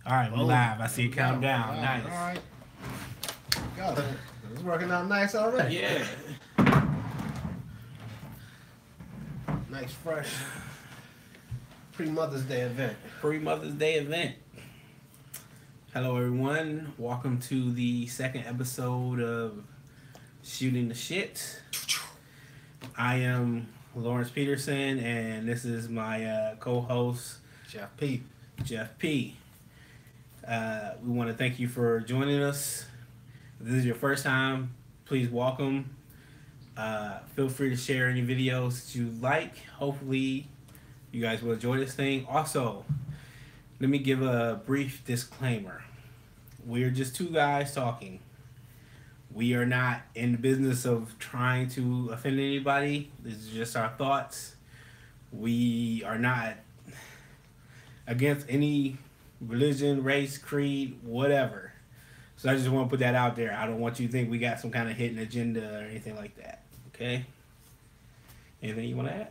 All right, we live. I see you count down. Nice. Nice. All right. Go. It's working out nice already. Yeah. Nice, fresh. Pre-Mother's Day event. Pre-Mother's Day event. Hello, everyone. Welcome to the second episode of Shooting the Shit. I am Lawrence Peterson, and this is my co-host, Jeff P. Jeff P. We want to thank you for joining us. If this is your first time, please welcome. Feel free to share any videos that you like. Hopefully, you guys will enjoy this thing. Also, let me give a brief disclaimer. We're just two guys talking. We are not in the business of trying to offend anybody. This is just our thoughts. We are not against any religion, race, creed, whatever. So I just want to put that out there. I don't want you to think we got some kind of hidden agenda or anything like that. Okay? Anything you want to add?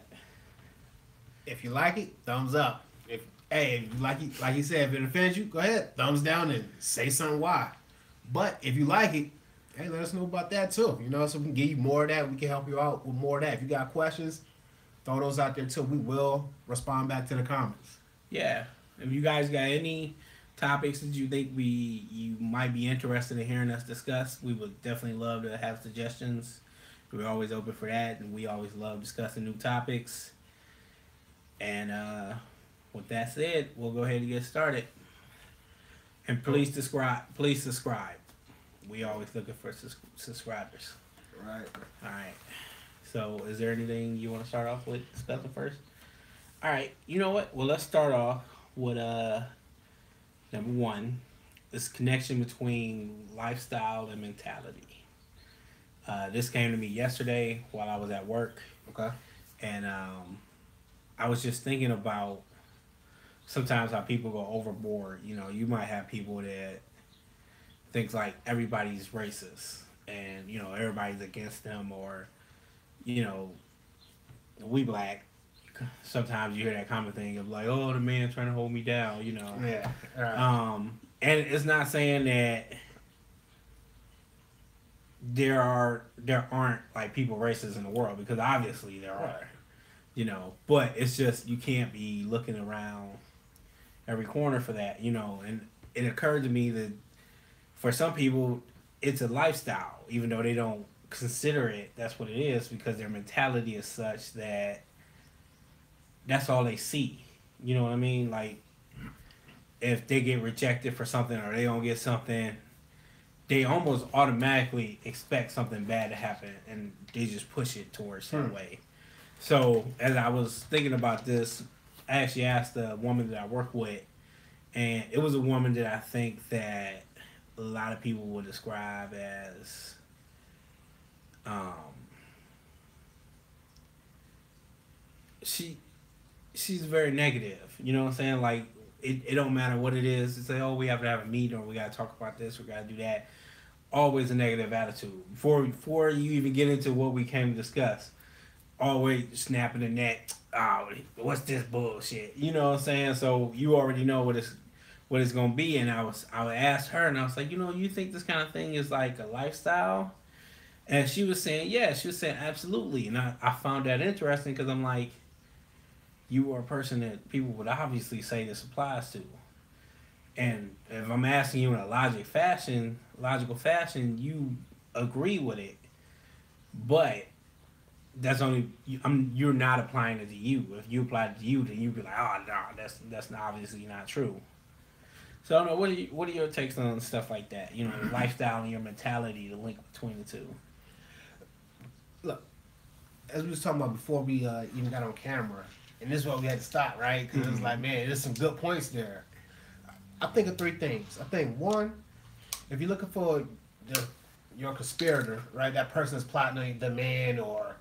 If you like it, thumbs up. If you like you said, if it offends you, go ahead, thumbs down and say something why. But if you like it, hey, let us know about that too. You know, so we can give you more of that. We can help you out with more of that. If you got questions, throw those out there too. We will respond back to the comments. Yeah. If you guys got any topics that you think you might be interested in hearing us discuss, we would definitely love to have suggestions. We're always open for that, and we always love discussing new topics. And with that said, we'll go ahead and get started. And please subscribe. Please subscribe. We always looking for subscribers. Right. All right. So, is there anything you want to start off with discussing first? All right. You know what? Well, let's start off with number one, this connection between lifestyle and mentality. This came to me yesterday while I was at work. Okay. And I was just thinking about sometimes how people go overboard. You know, you might have people that thinks like everybody's racist and, you know, everybody's against them, or, you know, we black. Sometimes you hear that common thing of like, oh, the man trying to hold me down, you know. Yeah. All right. And it's not saying that there aren't like people racist in the world, because obviously there are, you know. But it's just you can't be looking around every corner for that, you know. And it occurred to me that for some people it's a lifestyle, even though they don't consider it that's what it is, because their mentality is such that that's all they see. You know what I mean? Like, if they get rejected for something or they don't get something, they almost automatically expect something bad to happen, and they just push it towards some way. So, as I was thinking about this, I actually asked the woman that I work with, and it was a woman that I think that a lot of people would describe as she's very negative. You know what I'm saying? Like, it don't matter what it is. It's like, oh, we have to have a meeting, or we got to talk about this, we got to do that. Always a negative attitude. Before you even get into what we came to discuss, always snapping the neck. Oh, what's this bullshit? You know what I'm saying? So you already know what it's gonna be. And I would ask her, and I was like, you know, you think this kind of thing is like a lifestyle? And she was saying, yeah. She was saying, absolutely. And I found that interesting, because I'm like, you are a person that people would obviously say this applies to. And if I'm asking you in a logical fashion, you agree with it. But that's only you're not applying it to you. If you apply it to you, then you'd be like, oh no, that's obviously not true. So I don't know, what are your takes on stuff like that? You know, your lifestyle and your mentality, the link between the two. Look, as we was talking about before we even got on camera, and this is why we had to stop, right? Because it was like, man, there's some good points there. I think of three things. I think, one, if you're looking for your conspirator, right, that person that's plotting on the man or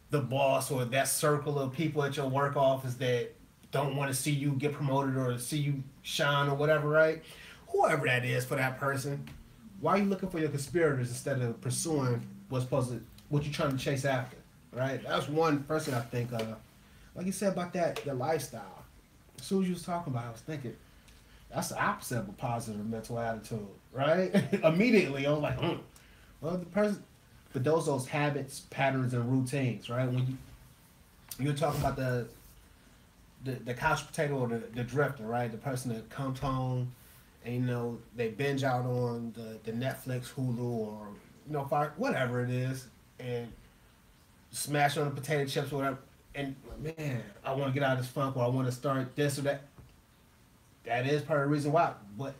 the boss or that circle of people at your work office that don't want to see you get promoted or see you shine or whatever, right? Whoever that is for that person, why are you looking for your conspirators instead of pursuing what you're trying to chase after, right? That's one first thing I think of. Like you said about the lifestyle. As soon as you was talking about it, I was thinking, That's the opposite of a positive mental attitude, right? Immediately, I was like, well, the person, but those habits, patterns, and routines, right? When you're talking about the couch potato or the drifter, right? The person that comes home and they binge out on the Netflix, Hulu, or whatever it is, and smash on the potato chips or whatever. And man, I want to get out of this funk, or I want to start this or that. That is part of the reason why. But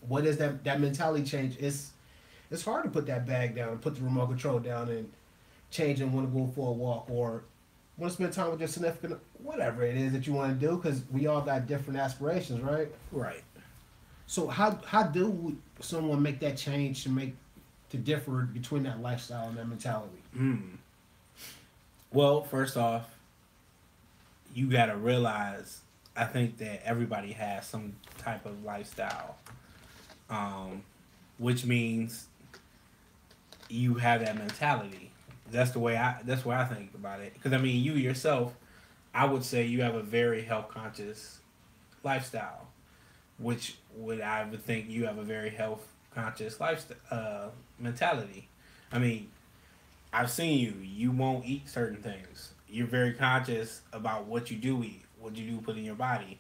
what is that mentality change? It's hard to put that bag down, put the remote control down, and change and want to go for a walk or want to spend time with your significant, whatever it is that you want to do, because we all got different aspirations, right? Right. So how do someone make that change to differ between that lifestyle and that mentality? Well, first off, you got to realize, I think that everybody has some type of lifestyle, which means you have that mentality. That's the way I think about it. Because I mean, you yourself, I would say you have a very health conscious lifestyle, which I would think you have a very health conscious lifestyle mentality. I mean, I've seen you. You won't eat certain things. You're very conscious about what you do eat, what you do put in your body.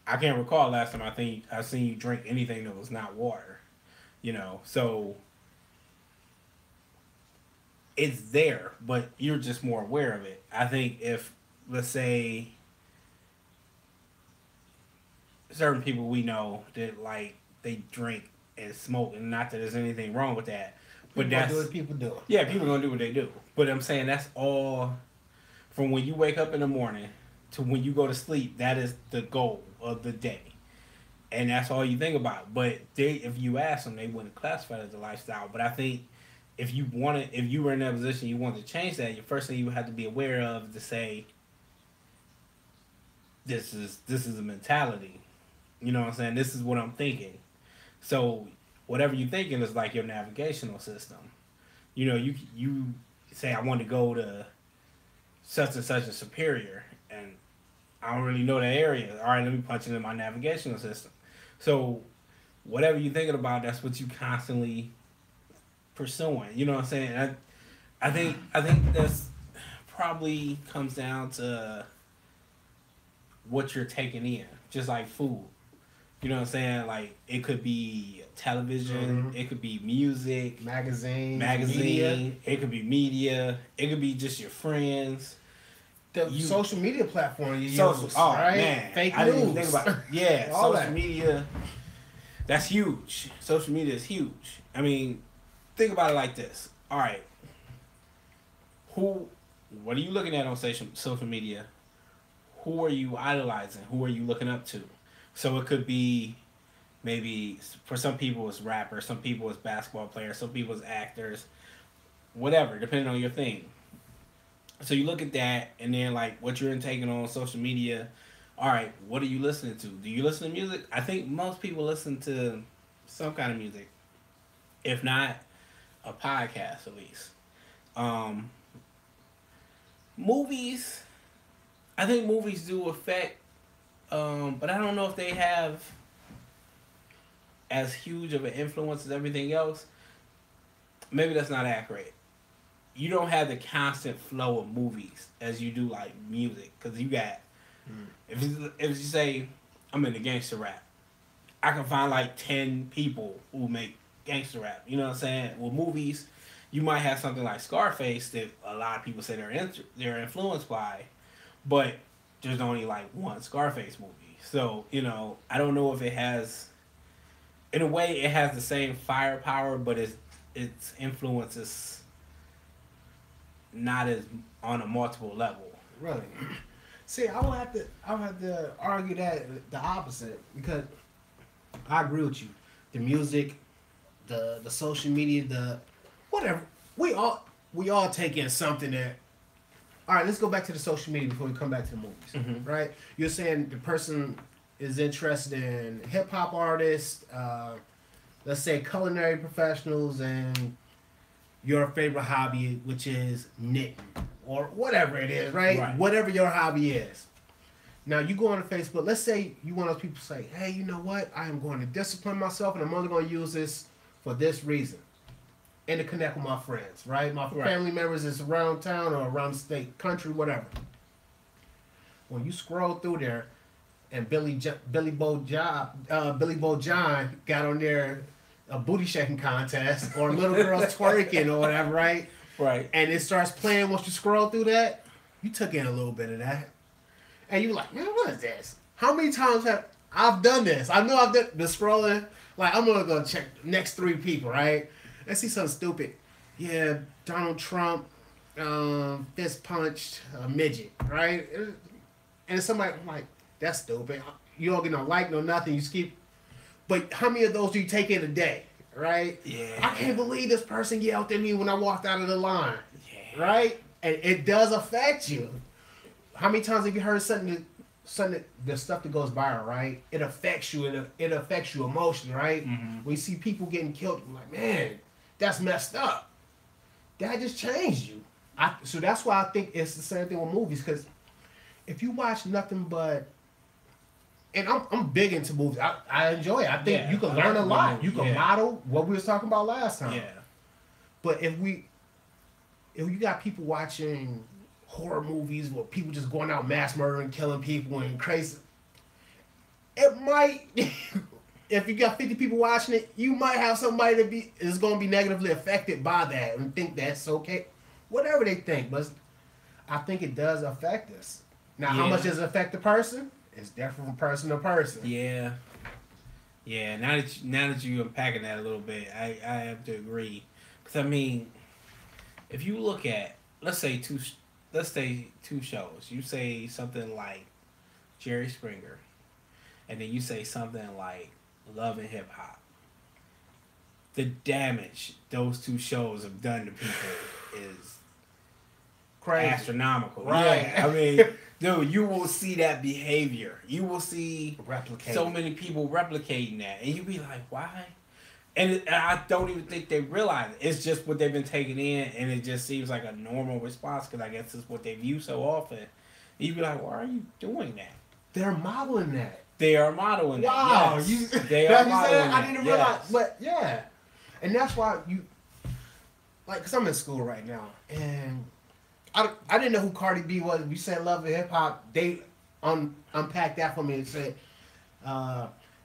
I can't recall last time I've seen you drink anything that was not water. So it's there, but you're just more aware of it. I think if, let's say, certain people we know that they drink and smoke, and not that there's anything wrong with that, but People do what people do. Yeah, people are gonna do what they do. But I'm saying that's all from when you wake up in the morning to when you go to sleep. That is the goal of the day, and that's all you think about. But if you ask them, they wouldn't classify it as a lifestyle. But I think if you were in that position, you wanted to change that. Your first thing you would have to be aware of to say, this is a mentality. You know what I'm saying? This is what I'm thinking. So whatever you're thinking is like your navigational system. You say, I want to go to such and such a Superior, and I don't really know that area. All right, let me punch it in my navigational system. So whatever you're thinking about, that's what you constantly pursuing. You know what I'm saying? I think that's probably comes down to what you're taking in, just like food. You know what I'm saying? Like, it could be television, it could be music, magazine, media. It could be media, it could be just your friends. The social media platform you use, right? Man, fake I news. didn't even think about it. Yeah, All social that. media, that's huge. Social media is huge. I mean, think about it like this. All right, what are you looking at on social media? Who are you idolizing? Who are you looking up to? So it could be, maybe for some people it's rappers, some people it's basketball players, some people it's actors, whatever, depending on your thing. So you look at that, and then like what you're taking on social media. All right, what are you listening to? Do you listen to music? I think most people listen to some kind of music, if not a podcast at least. Movies, I think movies do affect, but I don't know if they have as huge of an influence as everything else. Maybe that's not accurate. You don't have the constant flow of movies as you do like music, because you got, if you say I'm into gangster rap, I can find like 10 people who make gangster rap. You know what I'm saying? With movies, you might have something like Scarface that a lot of people say they're influenced by, but there's only like one Scarface movie. So, I don't know if it has, in a way, it has the same firepower, but its influence is not as on a multiple level. Really? See, I would have to argue that the opposite, because I agree with you. The music, the social media, the whatever, we all take in something that. All right, let's go back to the social media before we come back to the movies. Right? You're saying the person is interested in hip hop artists, let's say culinary professionals, and your favorite hobby, which is knitting or whatever it is, right? Whatever your hobby is. Now you go on Facebook. Let's say you one of those people say, "Hey, you know what? I am going to discipline myself, and I'm only going to use this for this reason, and to connect with my friends, right? My Right. family members is around town or around the state, country, whatever." When you scroll through there, and Billy Bo John got on there a booty shaking contest or little girls twerking or whatever, right? Right. And it starts playing once you scroll through that, you took in a little bit of that. And you're like, man, what is this? How many times have I've done this? I know I've done the scrolling. Like, I'm gonna go check the next 3 people, right? And see something stupid. Yeah, Donald Trump fist punched a midget, right? And somebody, I'm like, that's stupid. You don't get no like, no nothing. You skip. But how many of those do you take in a day, right? Yeah. I can't believe this person yelled at me when I walked out of the line, Yeah. right? And it does affect you. How many times have you heard the stuff that goes viral, right? It affects you. It affects you emotionally, right? Mm-hmm. When you see people getting killed, you're like, man, that's messed up. That just changed you. So that's why I think it's the same thing with movies, because if you watch nothing but, and I'm big into movies. I enjoy it. I think you can learn a lot. You can model what we was talking about last time. Yeah. But if you got people watching horror movies where people just going out mass murdering, killing people and crazy, it might if you got 50 people watching it, you might have somebody that is going to be negatively affected by that and think that's okay. Whatever they think, but I think it does affect us. Now, how much does it affect the person? It's different from person to person. Yeah. Yeah, now that you unpacking that a little bit, I have to agree. Because, I mean, if you look at, let's say two shows. You say something like Jerry Springer, and then you say something like Love and Hip Hop. The damage those 2 shows have done to people is Crazy. astronomical. Right. Yeah, I mean, dude, you will see that behavior. You will see so many people replicating that, and you be like, why? And I don't even think they realize it. It's just what they've been taking in, and it just seems like a normal response because I guess it's what they view so often. And you be like, why are you doing that? They're modeling that. They are modeling that. Wow, Yes. They are modeling that. I didn't realize, but yeah, and that's why because I'm in school right now, and I didn't know who Cardi B was. We said Love and Hip Hop. They unpacked that for me and said,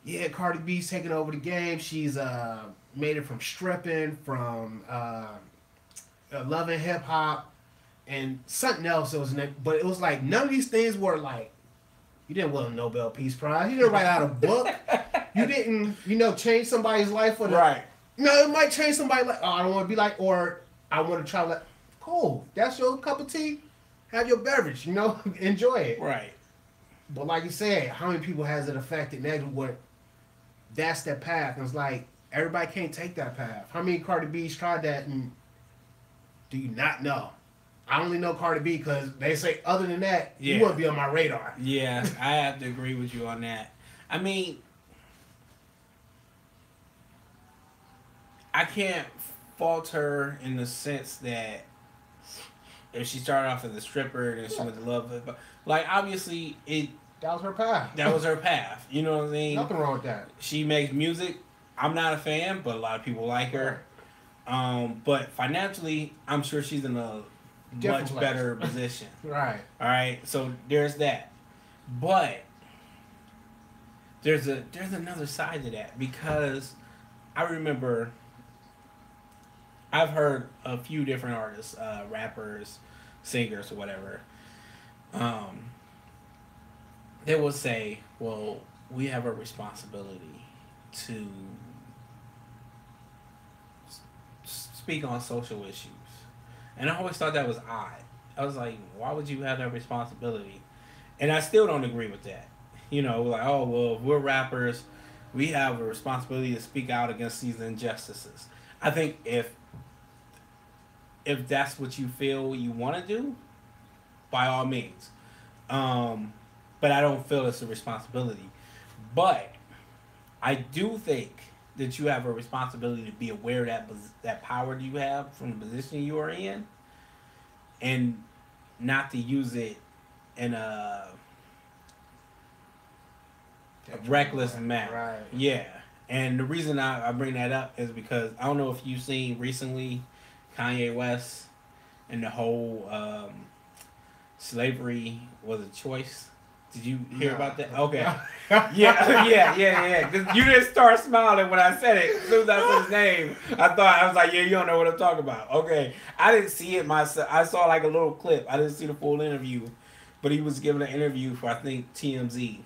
yeah, Cardi B's taking over the game. She's made it from stripping, from Love and Hip Hop, and something else. But it was like none of these things were like, you didn't win a Nobel Peace Prize. You didn't write out a book. You didn't, change somebody's life for the right. No, it might change somebody like, oh, I don't want to be like, or I want to try like, cool, that's your cup of tea. Have your beverage, enjoy it. Right. But like you said, how many people has it affected negatively? That's their path. And it's like, everybody can't take that path. How many Cardi B's tried that and do you not know? I only know Cardi B because they say other than that, you wouldn't be on my radar. Yeah, I have to agree with you on that. I mean, I can't fault her in the sense that if she started off as a stripper and she went to love it, but like obviously that was her path. That was her path. You know what I mean? Nothing wrong with that. She makes music. I'm not a fan, but a lot of people like her. But financially, I'm sure she's in a much better position. Right. All right. So there's that. But there's another side to that because I remember I've heard a few different artists, rappers, singers, or whatever. They will say, well, we have a responsibility to speak on social issues. And I always thought that was odd. I was like, why would you have that responsibility? And I still don't agree with that. Like, oh, well, if we're rappers, we have a responsibility to speak out against these injustices. I think if that's what you feel you want to do, by all means. But I don't feel it's a responsibility. But I do think that you have a responsibility to be aware of that power you have from the position you are in, and not to use it in a Detrimental, reckless manner. Right. Yeah. And the reason I bring that up is because I don't know if you've seen recently Kanye West and the whole slavery was a choice. Did you hear about that? Okay. Yeah. 'Cause you didn't start smiling when I said it. As soon as I said his name, I was like, yeah, you don't know what I'm talking about. Okay. I didn't see it myself. I saw like a little clip. I didn't see the full interview. But he was giving an interview for, I think, TMZ.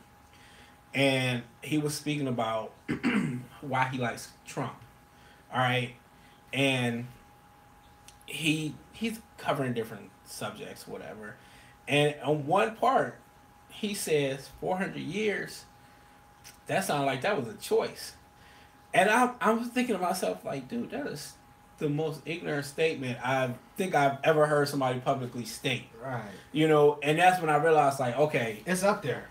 And he was speaking about why he likes Trump. All right. And he's covering different subjects, whatever. And on one part, he says 400 years, that sounded like that was a choice. And I was thinking to myself, like, dude, that is the most ignorant statement I think I've ever heard somebody publicly state. Right. You know, and that's when I realized, like, okay. It's up there.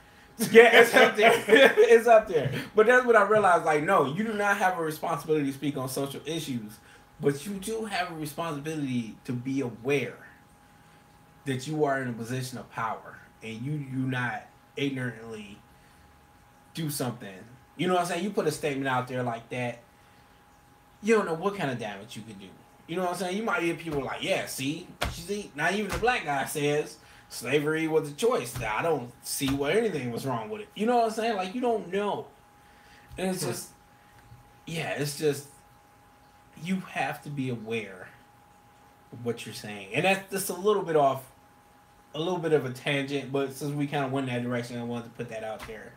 Yeah, it's up there. It's up there. But that's when I realized, like, no, you do not have a responsibility to speak on social issues, but you do have a responsibility to be aware that you are in a position of power and you do not ignorantly do something. You know what I'm saying? You put a statement out there like that, you don't know what kind of damage you could do. You know what I'm saying? You might hear people like, yeah, see, not even the black guy says slavery was a choice. Now, I don't see what anything was wrong with it. You know what I'm saying? Like, you don't know. And it's just, it's just, you have to be aware of what you're saying. And that's just a little bit of a tangent, but since we kind of went in that direction, I wanted to put that out there.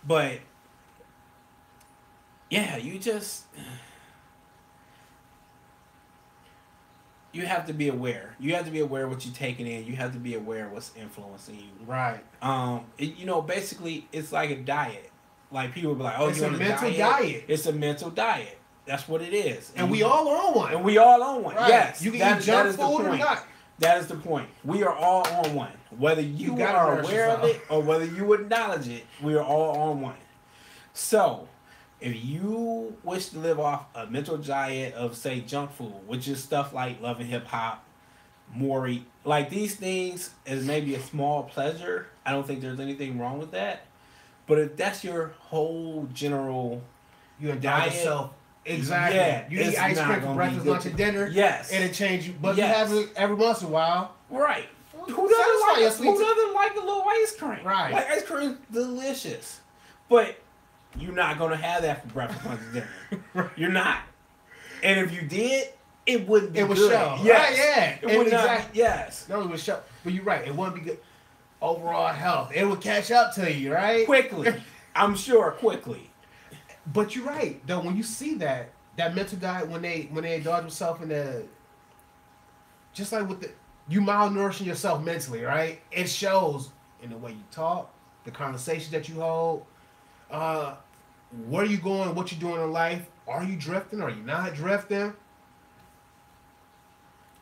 But, yeah, you have to be aware. You have to be aware of what you're taking in. You have to be aware of what's influencing you. Right. Basically, it's like a diet. Like, people be like, oh, it's you a on a mental diet? diet. It's a mental diet. That's what it is. And we all on one. And we all on one. Right. Yes. You can eat junk food or not. That is the point. We are all on one. Whether you are aware of it or whether you acknowledge it, we are all on one. So, if you wish to live off a mental diet of, say, junk food, which is stuff like Love and Hip Hop, Maury, like these things is maybe a small pleasure. I don't think there's anything wrong with that. But if that's your whole general diet, yourself. Exactly. Yeah, you eat ice cream for breakfast, lunch, and dinner. Yes. And it changes you. But you have it every once in a while. Right. Who doesn't like a little ice cream? Right. Like, ice cream's delicious. But you're not going to have that for breakfast, lunch, and dinner. Right. You're not. And if you did, it wouldn't be good. It would show. Yes. Right, yeah. It would not. Yes. No, it would show. But you're right. It wouldn't be good. Overall health. It would catch up to you, right? Quickly. I'm sure quickly. But you're right. Though, when you see that mental diet, when they indulge themselves in the, just like with you malnourishing yourself mentally, right? It shows in the way you talk, the conversations that you hold, where you going, what you're doing in life. Are you drifting? Are you not drifting?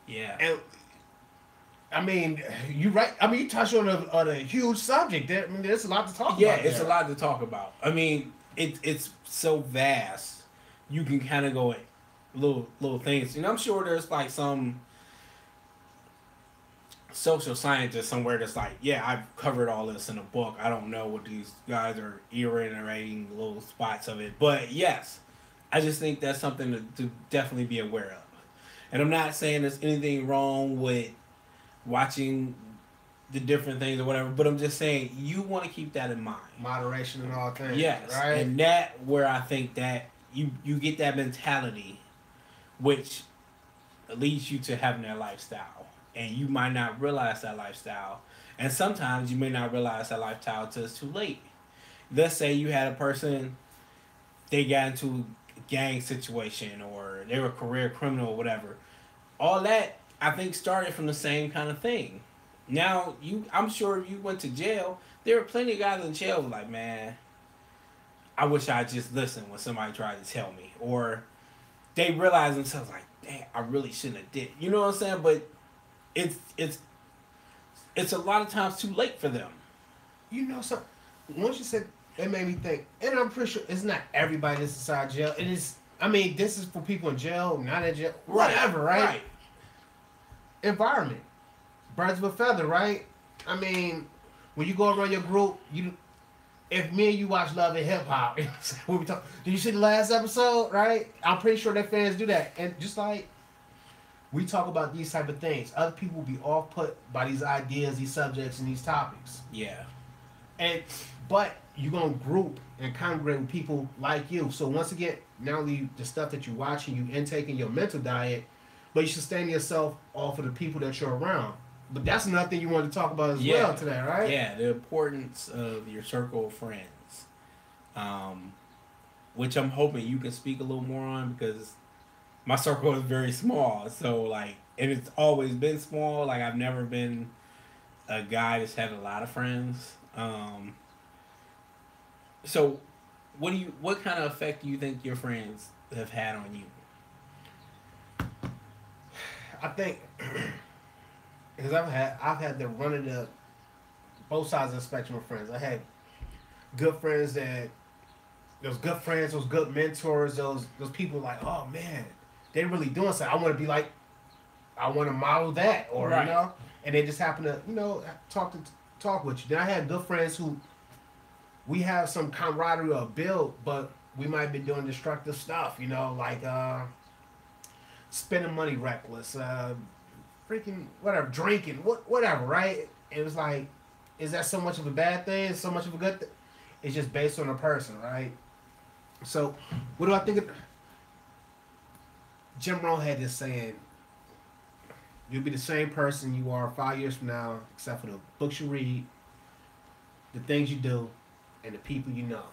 Yeah. And I mean, you're right. I mean, you touched on a huge subject. There's a lot to talk about. Yeah, it's a lot to talk about. I mean, it's so vast. You can kind of go at little things. And I'm sure there's like some social scientist somewhere that's like, yeah, I've covered all this in a book. I don't know what these guys are reiterating little spots of it. But yes, I just think that's something to definitely be aware of. And I'm not saying there's anything wrong with watching the different things or whatever, but I'm just saying you want to keep that in mind. Moderation in all things. Yes. Right? And that where I think that you get that mentality which leads you to having that lifestyle. And you might not realize that lifestyle. And sometimes you may not realize that lifestyle until it's too late. Let's say you had a person, they got into a gang situation or they were a career criminal or whatever. All that, I think, started from the same kind of thing. Now, I'm sure if you went to jail, there were plenty of guys in jail who were like, man, I wish I just listened when somebody tried to tell me. Or they realize themselves like, dang, I really shouldn't have did. You know what I'm saying? But it's a lot of times too late for them. You know, so once you said, it made me think, and I'm pretty sure it's not everybody that's inside jail. It is, I mean, this is for people in jail, not in jail, whatever, right? Environment. Birds of a feather, right? I mean, when you go around your group, if me and you watch Love and Hip Hop, did you see the last episode? Right? I'm pretty sure that fans do that, and just like we talk about these type of things, other people will be off put by these ideas, these subjects, and these topics. Yeah. And but you're gonna group and congregate with people like you. So once again, not only the stuff that you watch and you intake in your mental diet, but you sustain yourself off of the people that you're around. But that's another thing you wanted to talk about as well today, right? Yeah, the importance of your circle of friends, which I'm hoping you can speak a little more on because my circle is very small. So like, and it's always been small. Like I've never been a guy that's had a lot of friends. So, what kind of effect do you think your friends have had on you? I think because I've had the run of the both sides of the spectrum of friends. I had good friends those good mentors, those people like, oh man, they really doing something. I want to be like, I want to model that, or right. you know, and they just happen to talk with you. Then I had good friends who we have some camaraderie or build, but we might be doing destructive stuff, you know, like spending money reckless, freaking whatever, drinking, whatever, right? It was like, is that so much of a bad thing? So much of a good thing? It's just based on a person, right? So, what do I think of? Jim Rohn had this saying, you'll be the same person you are 5 years from now, except for the books you read, the things you do, and the people you know.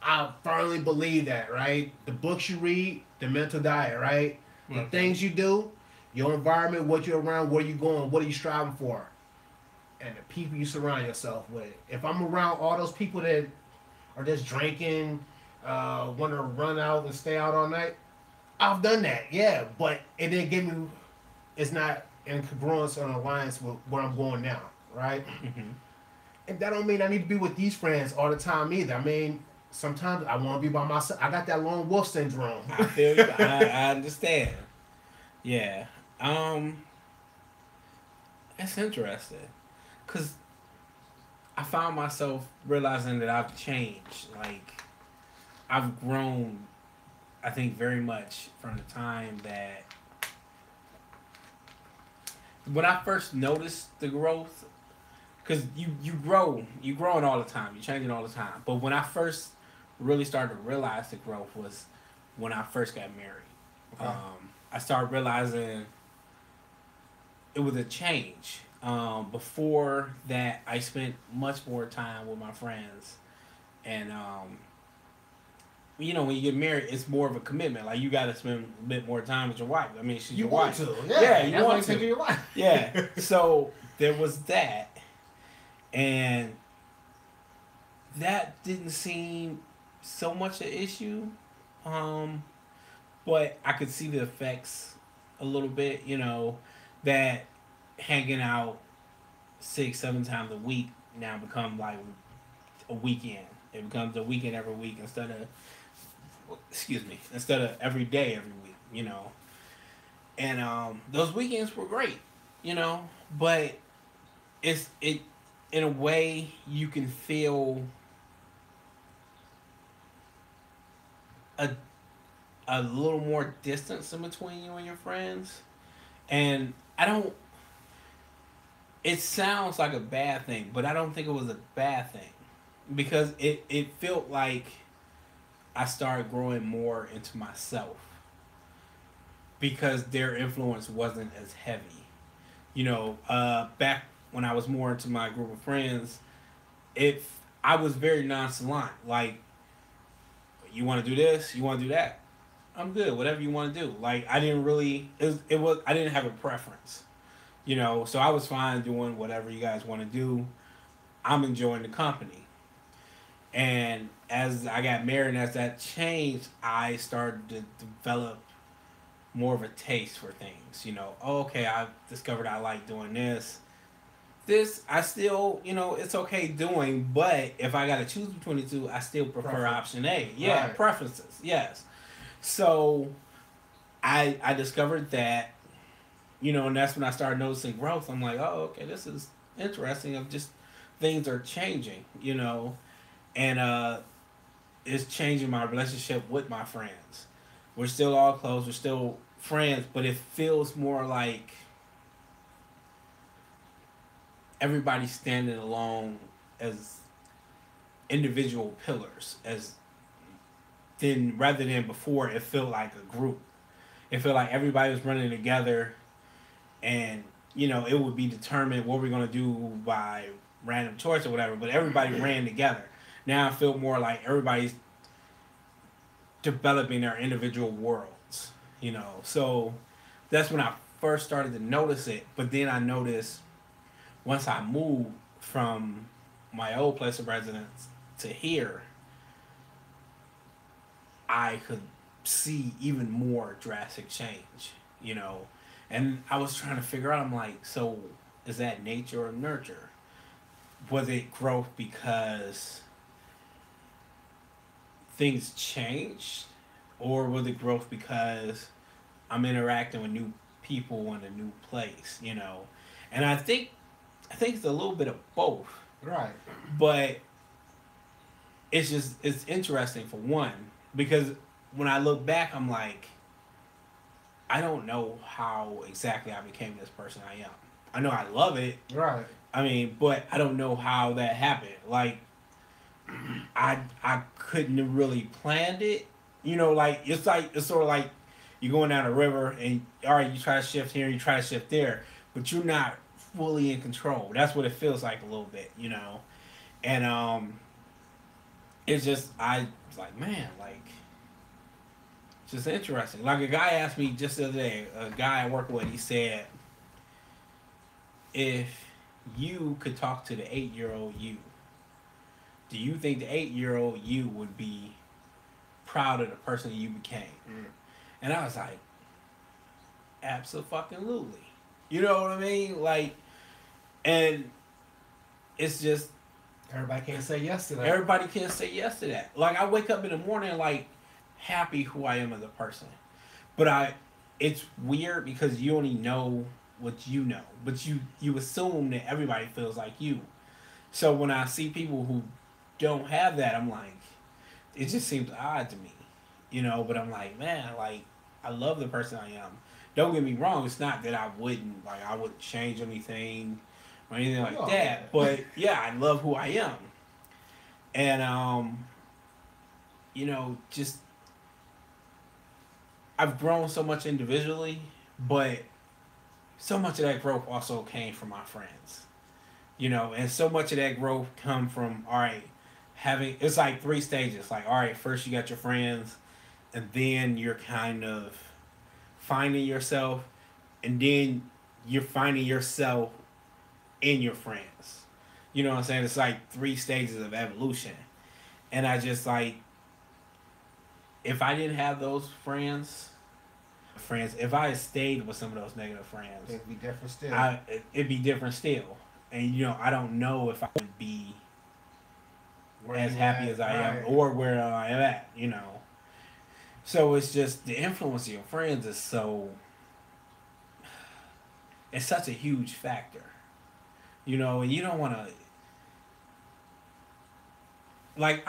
I firmly believe that, right? The books you read, the mental diet, right? The things you do, your environment, what you're around, where you're going, what are you striving for, and the people you surround yourself with. If I'm around all those people that are just drinking, want to run out and stay out all night, I've done that, yeah, but it didn't give me, it's not in congruence or alliance with where I'm going now, right? Mm-hmm. And that don't mean I need to be with these friends all the time either. I mean, sometimes I want to be by myself. I got that lone wolf syndrome. I feel you. I understand. Yeah. That's interesting. Because I found myself realizing that I've changed. Like, I've grown, I think, very much from the time that when I first noticed the growth, because you growing all the time, you're changing all the time. But when I first really started to realize the growth was when I first got married. Okay. I started realizing it was a change. Before that, I spent much more time with my friends, and you know, when you get married, it's more of a commitment. Like you got to spend a bit more time with your wife. I mean, she's your wife. Yeah, you want to. Your wife. Yeah. So there was that, and that didn't seem so much an issue, but I could see the effects a little bit. You know, that hanging out 6-7 times a week now become like a weekend. It becomes a weekend every week instead of every day every week, you know. And those weekends were great, you know, but it in a way you can feel a little more distance in between you and your friends. And it sounds like a bad thing, but I don't think it was a bad thing. Because it felt like I started growing more into myself. Because their influence wasn't as heavy. You know, back when I was more into my group of friends, I was very nonchalant. Like, you want to do this? You want to do that? I'm good. Whatever you want to do. Like, I didn't really... I didn't have a preference. You know, so I was fine doing whatever you guys want to do. I'm enjoying the company. And as I got married and as that changed, I started to develop more of a taste for things. You know, okay, I discovered I like doing this. This, I still, you know, it's okay doing, but if I got to choose between the two, I still prefer option A. Yeah, right. Preferences, yes. So I discovered that, you know, and that's when I started noticing growth. I'm like, oh, okay, this is interesting. Of just things are changing, you know. and it's changing my relationship with my friends. We're still all close. We're still friends, but it feels more like everybody's standing alone as individual pillars, as then rather than before it felt like a group. It felt like everybody was running together, and it would be determined what we're gonna do by random choice or whatever. But everybody ran together. Now I feel more like everybody's developing their individual worlds. So that's when I first started to notice it. But then I noticed once I moved from my old place of residence to here, I could see even more drastic change. And I was trying to figure out, I'm like, so is that nature or nurture? Was it growth because things changed? Or was it growth because I'm interacting with new people in a new place? And I think it's a little bit of both. Right. But it's interesting for one, because when I look back, I'm like, I don't know how exactly I became this person I am. I know I love it. Right. I mean, but I don't know how that happened. Like, I couldn't have really planned it. It's sort of like you're going down a river and all right, you try to shift here, you try to shift there, but you're not fully in control. That's what it feels like a little bit. And it's just I was like, man, like it's just interesting. Like a guy asked me just the other day, a guy I work with, he said, if you could talk to the 8-year-old you, do you think the 8-year-old you would be proud of the person you became? And I was like, absolutely. You know what I mean? Like, and it's just everybody can't say yes to that. Everybody can't say yes to that. Like, I wake up in the morning like happy who I am as a person, but it's weird because you only know what you know, but you assume that everybody feels like you. So when I see people who don't have that, I'm like, it just seems odd to me. But I'm like, man, like I love the person I am. Don't get me wrong, it's not that I wouldn't change anything or anything like that. But yeah, I love who I am. And just I've grown so much individually, but so much of that growth also came from my friends. And so much of that growth come from, all right, it's like 3 stages. Like, all right, first you got your friends, and then you're kind of finding yourself, and then you're finding yourself in your friends. You know what I'm saying? It's like 3 stages of evolution. And I just like, if I didn't have those friends, if I had stayed with some of those negative friends, it'd be different still. It'd be different still. And I don't know if I would be as happy as I am or where I am at. So it's just the influence of your friends is it's such a huge factor. And you don't want to, like,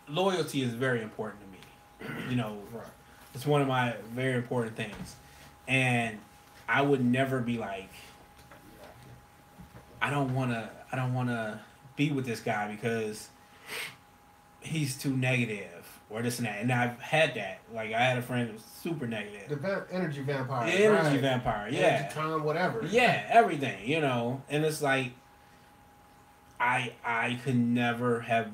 loyalty is very important to me. Right. It's one of my very important things. And I would never be like, I don't want to be with this guy because he's too negative or this and that. And I've had that. Like, I had a friend that was super negative. The energy vampire. The energy vampire, yeah. Energy calm, whatever. Yeah, everything, And it's like, I could never have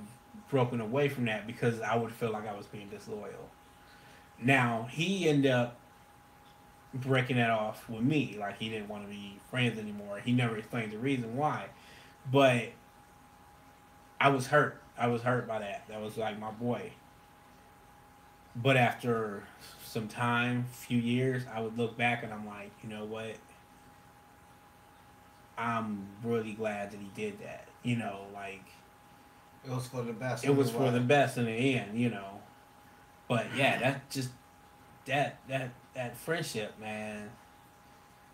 broken away from that because I would feel like I was being disloyal. Now, he ended up breaking that off with me. Like, he didn't want to be friends anymore. He never explained the reason why. But I was hurt. I was hurt by that. That was like my boy. But after some time, few years, I would look back and I'm like, you know what? I'm really glad that he did that. Like, it was for the best. It was for the best in the end, But yeah, that just that friendship, man.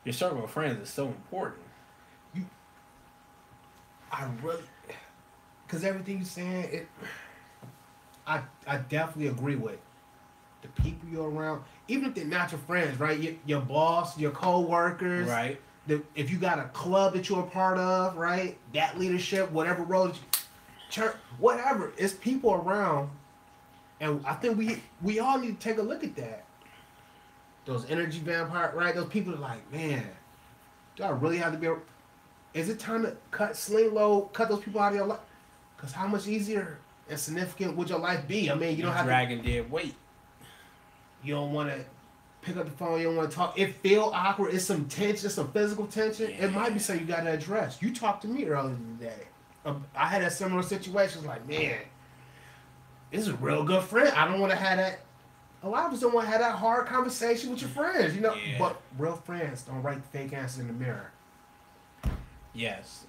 Your circle of friends is so important. because everything you're saying, I definitely agree with the people you're around, even if they're not your friends, right? Your boss, your co-workers, Right. if you got a club that you're a part of, right? That leadership, whatever role, church, whatever, it's people around, and I think we all need to take a look at that. Those energy vampire, right? Those people are like, man, do I really have to be? Is it time to sling low, cut those people out of your life? Because how much easier and significant would your life be? I mean, you don't have dragging dead weight. You don't want to pick up the phone. You don't want to talk. It feel awkward. It's some tension. It's some physical tension. Yeah. It might be something you got to address. You talked to me earlier today. I had a similar situation. Like, man, this is a real good friend. I don't want to have that. A lot of us don't want to have that hard conversation with your friends, you know. Yeah. But real friends don't write fake answers in the mirror. Yes.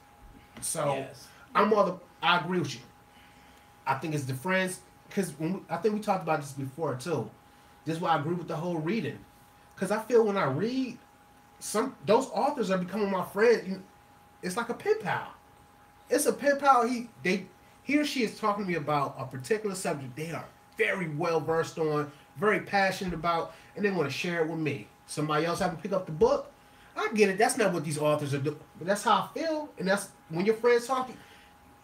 So yes. I agree with you. I think it's the friends, because I think we talked about this before too. This is why I agree with the whole reading, because I feel when I read, those authors are becoming my friend. It's like a pen pal. It's a pen pal. He or she is talking to me about a particular subject they are very well versed on, very passionate about, and they want to share it with me. Somebody else have to pick up the book. I get it. That's not what these authors are doing, but that's how I feel. And that's when your friends talking.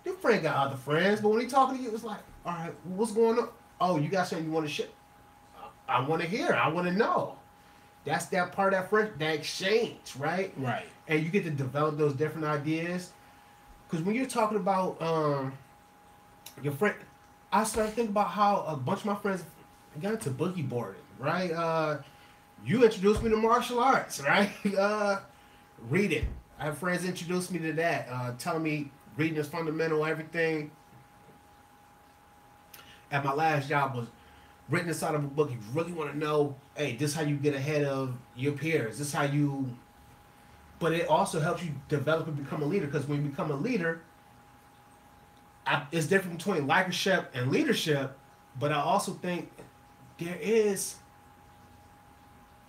Your friend got other friends, but when he talking to you, it's like, all right, what's going on? Oh, you got something you want to share? I want to hear. I want to know. That's that part of that friend, that exchange, right? Right. And you get to develop those different ideas. Because when you're talking about your friend, I started thinking about how a bunch of my friends got into boogie boarding, right? You introduced me to martial arts, right? Reading. I have friends introduced me to that, telling me reading is fundamental, everything. At my last job was written inside of a book. You really want to know, hey, this is how you get ahead of your peers. This is how you... But it also helps you develop and become a leader, because when you become a leader, it's different between likership and leadership, but I also think there is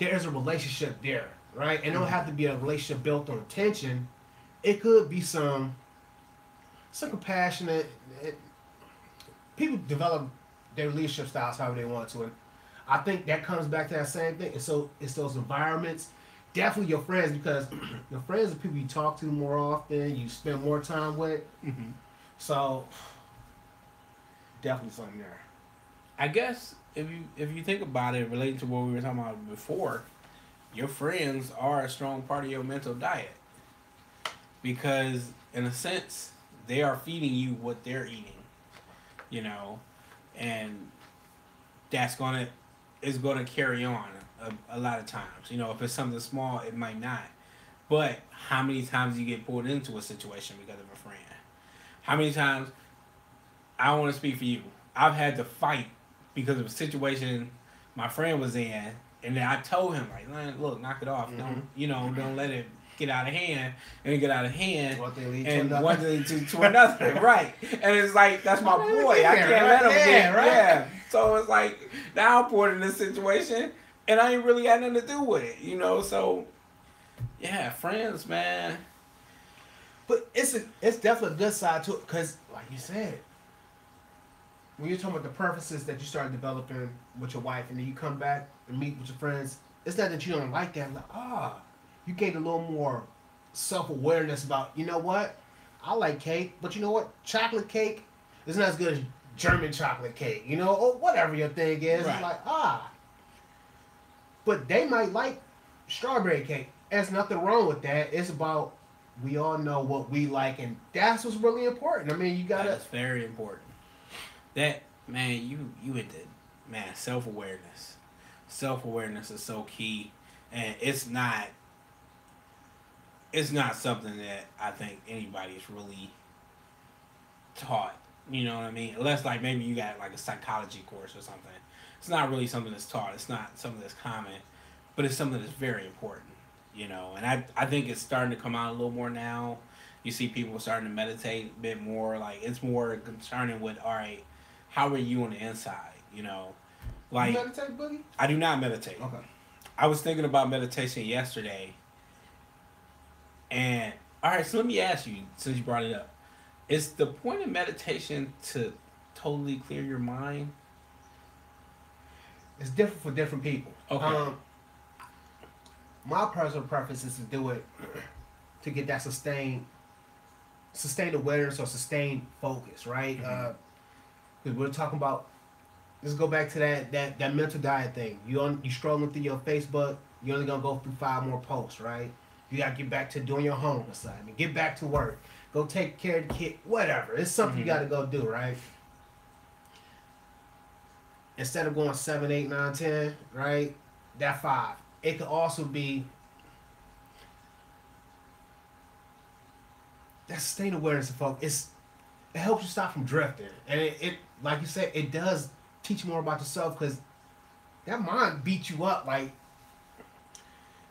a relationship there, right? And it don't have to be a relationship built on tension. It could be some compassionate... People develop their leadership styles however they want to, and I think that comes back to that same thing. And so it's those environments, definitely your friends, because your friends are people you talk to more often, you spend more time with. Mm-hmm. So definitely something there. I guess if you think about it, relating to what we were talking about before, your friends are a strong part of your mental diet, because in a sense they are feeding you what they're eating, you know. And that's is gonna carry on a lot of times. You know, if it's something small, it might not. But how many times you get pulled into a situation because of a friend? How many times? I don't want to speak for you. I've had to fight because of a situation my friend was in, and then I told him, like, look, knock it off. Mm-hmm. Don't let it get out of hand. And it get out of hand, one thing and one thing to another, right? And it's like, that's my boy. I can't let him get right. Yeah. So it's like, now I'm put in this situation, and I ain't really got nothing to do with it, you know. So yeah, friends, man. But it's definitely a good side to it, because like you said, when you're talking about the preferences that you start developing with your wife, and then you come back and meet with your friends, it's not that you don't like that. Like, you gained a little more self-awareness about, you know what? I like cake, but you know what? Chocolate cake is not as good as German chocolate cake, you know, or whatever your thing is. Right. It's like, But they might like strawberry cake. There's nothing wrong with that. It's about, we all know what we like, and that's what's really important. I mean, you gotta... That's very important. That, man, you into, man, self-awareness. Self-awareness is so key, and it's not something that I think anybody's really taught. You know what I mean? Unless, like, maybe you got, like, a psychology course or something. It's not really something that's taught. It's not something that's common, but it's something that's very important, you know. And I think it's starting to come out a little more now. You see people starting to meditate a bit more. Like, it's more concerning with, all right, how are you on the inside, you know? Like, you meditate, Boogie? I do not meditate. Okay. I was thinking about meditation yesterday. And, all right, so let me ask you, since you brought it up. Is the point of meditation to totally clear your mind? It's different for different people. Okay. My personal preference is to do it to get that sustained awareness or sustained focus, right? Mm-hmm. Because we're talking about. Let's go back to that mental diet thing. You scrolling through your Facebook. You're only gonna go through 5 more posts, right? You gotta get back to doing your home assignment. Get back to work. Go take care of the kid. Whatever. It's something you gotta go do, right? Instead of going 7, 8, 9, 10, right? That 5. It could also be that sustained awareness of focus. It helps you stop from drifting, and it like you said, it does teach you more about yourself because that mind beats you up. Like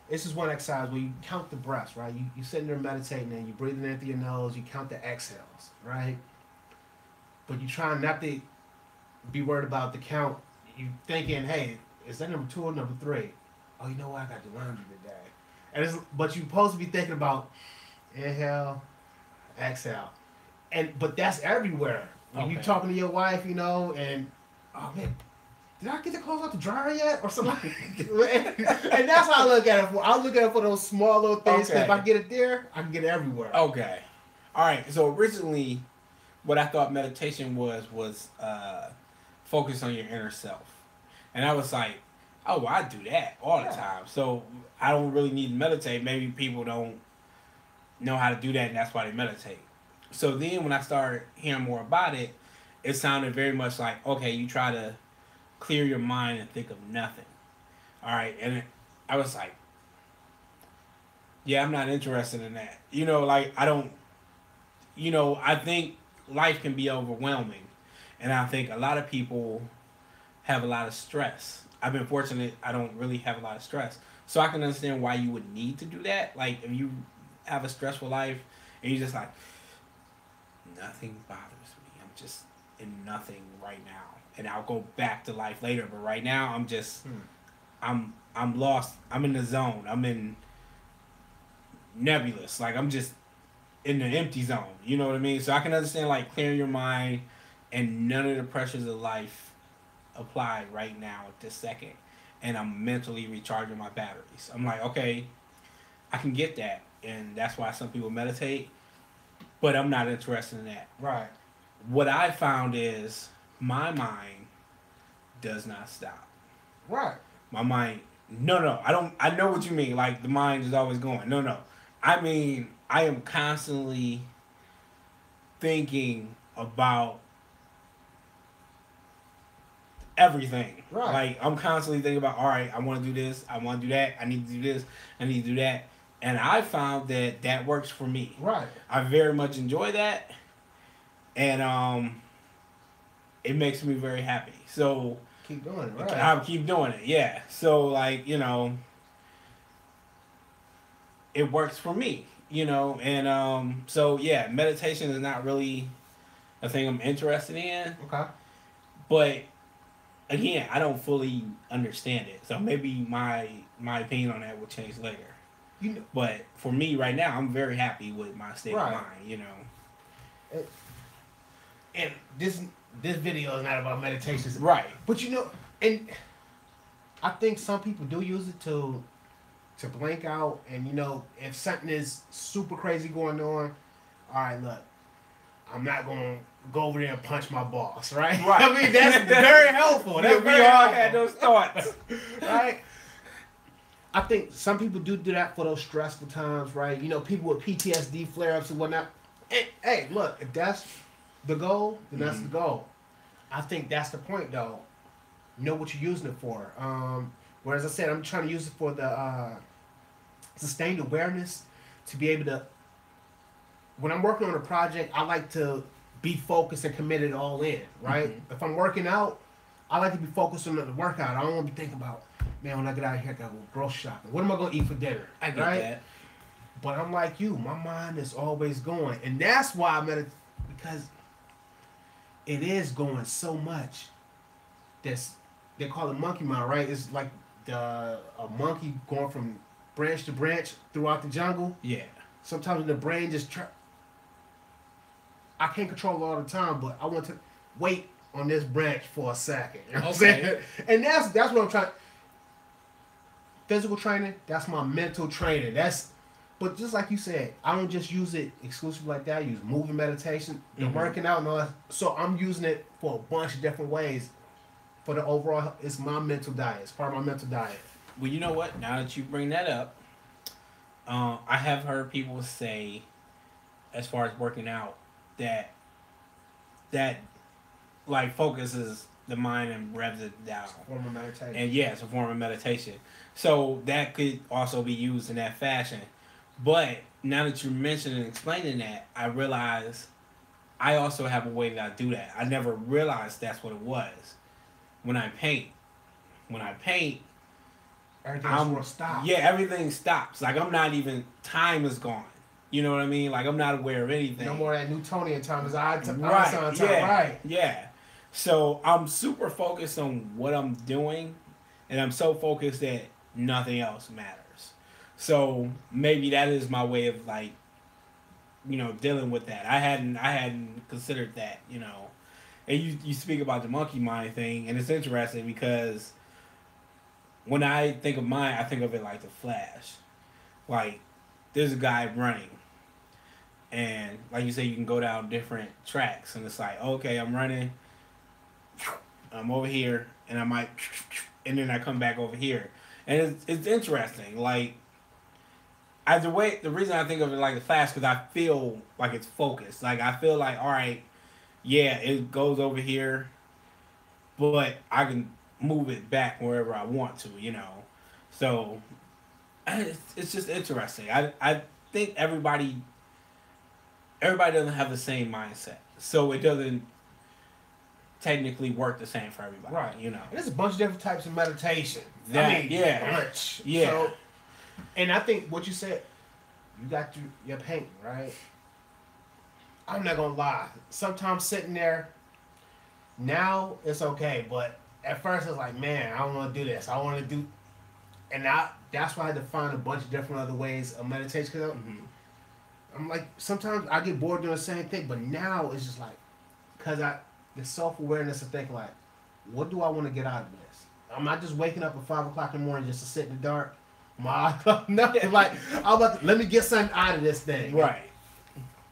this is one exercise where you count the breaths, right? You sitting there meditating and you breathing in through your nose. You count the exhales, right? But you try not to be worried about the count. You thinking, hey, is that number 2 or number 3? Oh, you know what? I got the laundry today. But you're supposed to be thinking about inhale, exhale, but that's everywhere. When you talking to your wife, and oh man, did I get the clothes out the dryer yet or something? And that's how I look at it. I look at it for those small little things. Okay. If I get it there, I can get it everywhere. Okay, all right. So originally, what I thought meditation was focus on your inner self, and I was like, oh, well, I do that all the time. So I don't really need to meditate. Maybe people don't know how to do that, and that's why they meditate. So then when I started hearing more about it, it sounded very much like, okay, you try to clear your mind and think of nothing. All right. And I was like, yeah, I'm not interested in that. I think life can be overwhelming. And I think a lot of people have a lot of stress. I've been fortunate I don't really have a lot of stress. So I can understand why you would need to do that. Like if you have a stressful life and you're just like, nothing bothers me. I'm just in nothing right now, and I'll go back to life later. But right now, I'm just, I'm lost. I'm in the zone. I'm in nebulous. Like I'm just in the empty zone. You know what I mean? So I can understand like clearing your mind, and none of the pressures of life apply right now at this second, and I'm mentally recharging my batteries. I'm like, okay, I can get that, and that's why some people meditate. But I'm not interested in that. Right. What I found is my mind does not stop. Right. My mind, no. I know what you mean. Like the mind is always going. No. I mean, I am constantly thinking about everything. Right. Like I'm constantly thinking about, all right, I want to do this. I want to do that. I need to do this. I need to do that. And I found that works for me. Right. I very much enjoy that. And it makes me very happy. So keep doing it, right? I'll keep doing it, yeah. So like, it works for me, and so yeah, meditation is not really a thing I'm interested in. Okay. But again, I don't fully understand it. So maybe my opinion on that will change later. But for me right now, I'm very happy with my state of mind, And this video is not about meditation. Right. But and I think some people do use it to blank out, and if something is super crazy going on, all right, look, I'm not going to go over there and punch my boss, right? Right. I mean, that's very helpful. We all had those thoughts. Right? I think some people do that for those stressful times, right? People with PTSD flare-ups and whatnot. Hey, look, if that's the goal, then that's the goal. I think that's the point, though. Know what you're using it for. Whereas I said, I'm trying to use it for the sustained awareness to be able to. When I'm working on a project, I like to be focused and committed all in, right? If I'm working out, I like to be focused on the workout. I don't want to be thinking about, man, when I get out of here, I gotta go grocery shopping. What am I gonna eat for dinner? I get that. But I'm like you. My mind is always going, and that's why I meditate, because it is going so much. They call it monkey mind, right? It's like a monkey going from branch to branch throughout the jungle. Yeah. Sometimes the brain just I can't control it all the time, but I want to wait on this branch for a second. You know what I'm Okay. saying? And that's what I'm trying. Physical training, that's my mental training. But just like you said, I don't just use it exclusively like that. I use moving meditation, the working out, and all that. So I'm using it for a bunch of different ways. For the overall, it's my mental diet. It's part of my mental diet. Well, you know what? Now that you bring that up, I have heard people say, as far as working out, that like focuses the mind and revs it down. It's a form of meditation. And yeah, it's a form of meditation. So that could also be used in that fashion. But now that you're mentioning and explaining that, I realize I also have a way that I do that. I never realized that's what it was. When I paint, Everything's gonna stop. yeah, everything stops. Like I'm not even, time is gone. You know what I mean? Like I'm not aware of anything. No more that Newtonian time is Einstein Right. time. Yeah. Right. Yeah. So I'm super focused on what I'm doing, and I'm so focused that nothing else matters. So maybe that is my way of like, dealing with that. I hadn't considered that, And you speak about the monkey mind thing, and it's interesting because when I think of mine, I think of it like the Flash. Like there's a guy running. And like you say, you can go down different tracks, and it's like, okay, I'm running, I'm over here, and I might, and then I come back over here, and it's interesting. Like, the reason I think of it like the Flash, because I feel like it's focused. Like I feel like, all right, yeah, it goes over here, but I can move it back wherever I want to, So it's just interesting. I think everybody doesn't have the same mindset, so it doesn't technically work the same for everybody. Right. And there's a bunch of different types of meditation. Yeah. Bunch. Yeah. So, and I think what you said, you got your painting, right? I'm not gonna lie. Sometimes sitting there, now it's okay, but at first it's like, man, I don't want to do this. I want to do, and that's why I had to find a bunch of different other ways of meditation. Cause I'm like, sometimes I get bored doing the same thing, but now it's just like, cause the self-awareness of thinking like, what do I want to get out of this? I'm not just waking up at 5 o'clock in the morning just to sit in the dark. No, like let me get something out of this thing. Right.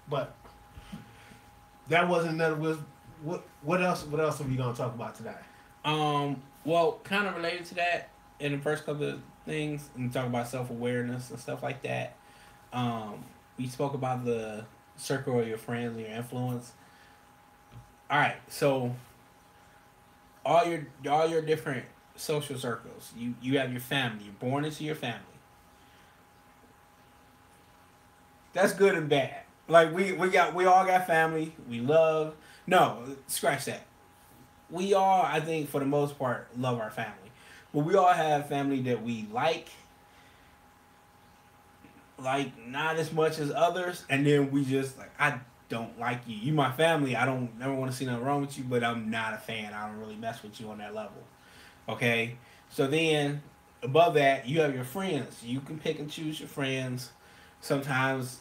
But that wasn't none of what else are we gonna talk about today? Well, kind of related to that, in the first couple of things, and talk about self-awareness and stuff like that. We spoke about the circle of your friends and your influence. All right, so all your different social circles. You have your family. You're born into your family. That's good and bad. Like we all got family. We love. No, scratch that. We all, I think, for the most part, love our family. But we all have family that we like not as much as others, and then we just like, I don't like you. You my family. I don't never want to see nothing wrong with you, but I'm not a fan. I don't really mess with you on that level. Okay? So then above that, you have your friends. You can pick and choose your friends. Sometimes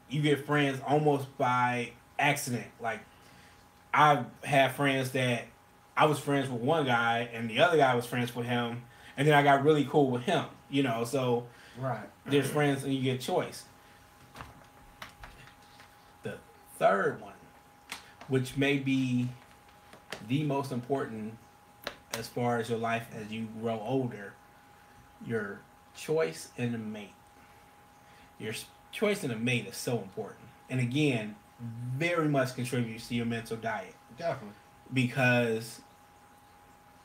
you get friends almost by accident. Like I have friends that I was friends with one guy and the other guy was friends with him, and then I got really cool with him, so right. There's friends and you get choice. The third one, which may be the most important as far as your life as you grow older, your choice in a mate. Your choice in a mate is so important. And again, very much contributes to your mental diet. Definitely. Because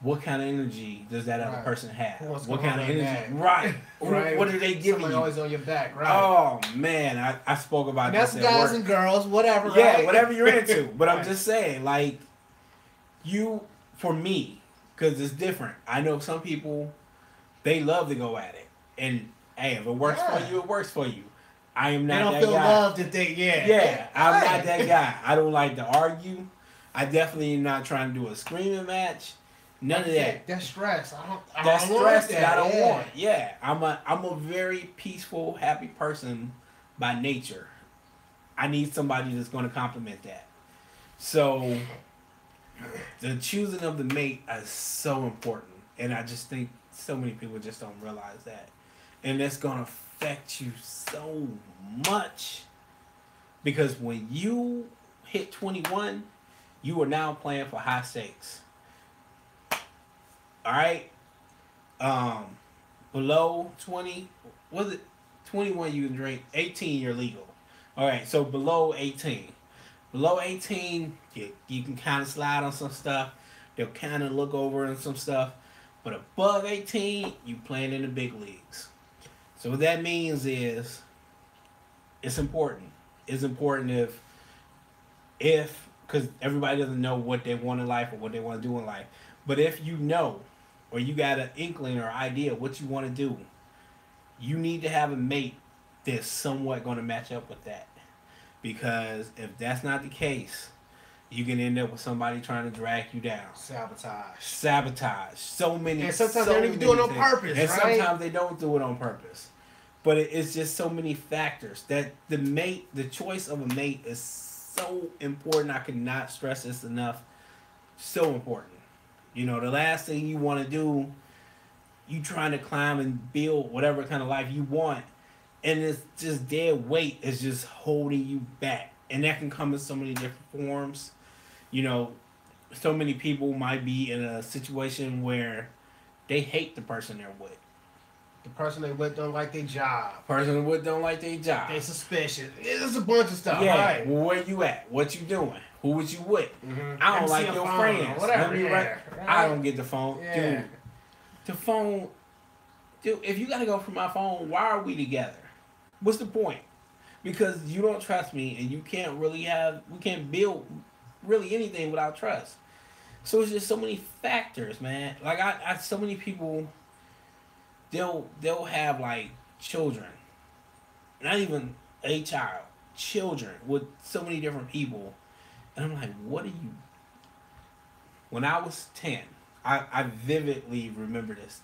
what kind of energy does that other person have? What kind of energy? Back? Right. Right. What are they giving Somebody you? always on your back, right? Oh, man. I spoke about and this that's at guys work. and girls, whatever, Yeah, right? whatever you're into. But I'm Right. just saying, like, for me, because it's different. I know some people, they love to go at it. And, hey, if it works for you, it works for you. I am not that guy. They don't feel loved if they, Yeah, I'm not that guy. I don't like to argue. I definitely am not trying to do a screaming match. None of that. That's stress. That's stress that I don't yeah. want. Yeah, I'm a very peaceful, happy person by nature. I need somebody that's going to complement that. So the choosing of the mate is so important, and I just think so many people just don't realize that, and that's going to affect you so much because when you hit 21, you are now playing for high stakes. All right, below 20, was it 21? You can drink. 18, you're legal. All right, so below 18. Below 18, you can kind of slide on some stuff. They'll kind of look over on some stuff. But above 18, you playing in the big leagues. So what that means is it's important. It's important if because everybody doesn't know what they want in life or what they want to do in life. But if you know or you got an inkling or idea what you want to do, you need to have a mate that's somewhat going to match up with that. Because if that's not the case, you can end up with somebody trying to drag you down. Sabotage. So many. And sometimes they don't even do it on purpose, and right? sometimes they don't do it on purpose. But it's just so many factors that the choice of a mate is so important. I cannot stress this enough. So important. You know, the last thing you want to do, you trying to climb and build whatever kind of life you want, and it's just dead weight is just holding you back. And that can come in so many different forms. You know, so many people might be in a situation where they hate the person they're with. The person they with don't like their job. Person with don't like their job. They suspicious. It's a bunch of stuff. Yeah. Right. Well, where you at? What you doing? Who was you with? Mm-hmm. I don't like your friends. Whatever. Right. I don't get the phone. Yeah. Dude, the phone. Dude, if you gotta go for my phone, why are we together? What's the point? Because you don't trust me, and you can't really we can't build really anything without trust. So it's just so many factors, man. Like I so many people, they'll have like children, not even a child, children with so many different people, and I'm like, what are you? When I was 10, I vividly remember this.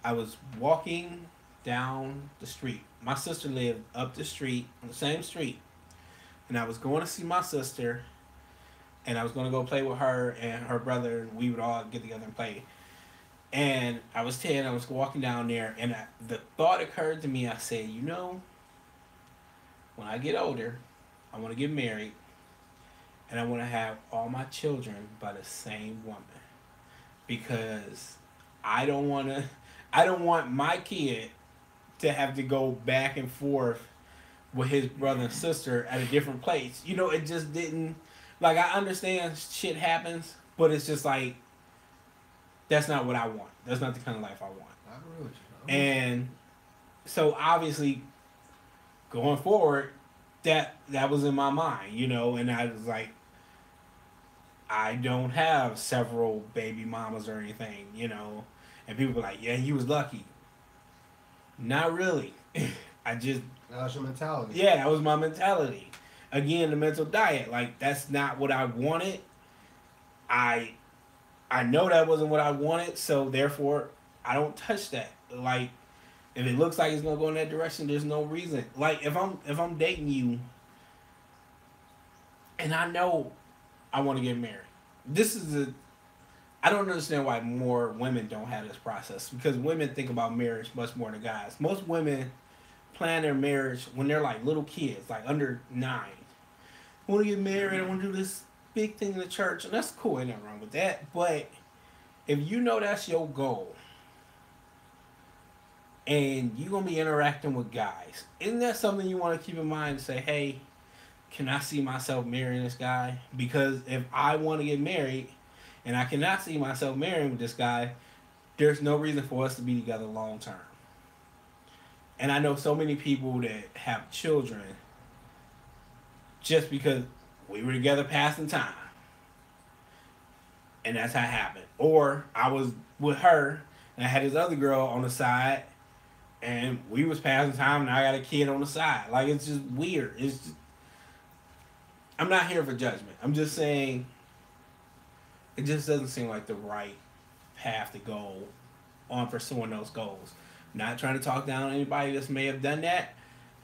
I was walking down the street. My sister lived up the street, on the same street. And I was going to see my sister, and I was going to go play with her and her brother, and we would all get together and play. And I was 10, I was walking down there, and the thought occurred to me, I said, you know, when I get older, I want to get married, and I want to have all my children by the same woman. Because I don't want my kid to have to go back and forth with his brother and sister at a different place. You know, it just didn't, like, I understand shit happens, but it's just like, that's not what I want. That's not the kind of life I want. I agree with you. And so obviously going forward, that was in my mind, you know, and I was like, I don't have several baby mamas or anything, you know. And people were like, yeah, he was lucky. Not really. That was your mentality. Yeah, that was my mentality. Again, the mental diet. Like, that's not what I wanted. I know that wasn't what I wanted, so therefore, I don't touch that. Like, if it looks like it's gonna go in that direction, there's no reason. Like, if I'm dating you, and I know I want to get married, I don't understand why more women don't have this process, because women think about marriage much more than guys. Most women plan their marriage when they're like little kids, like under 9. I want to get married, I want to do this big thing in the church, and that's cool, ain't nothing wrong with that. But if you know that's your goal, and you're going to be interacting with guys, isn't that something you want to keep in mind and say, hey, can I see myself marrying this guy? Because if I want to get married, and I cannot see myself marrying with this guy, there's no reason for us to be together long term. And I know so many people that have children just because we were together passing time. And that's how it happened. Or I was with her, and I had this other girl on the side, and we was passing time, and I got a kid on the side. Like, it's just weird. I'm not here for judgment. I'm just saying, it just doesn't seem like the right path to go on pursuing those goals. Not trying to talk down anybody that may have done that,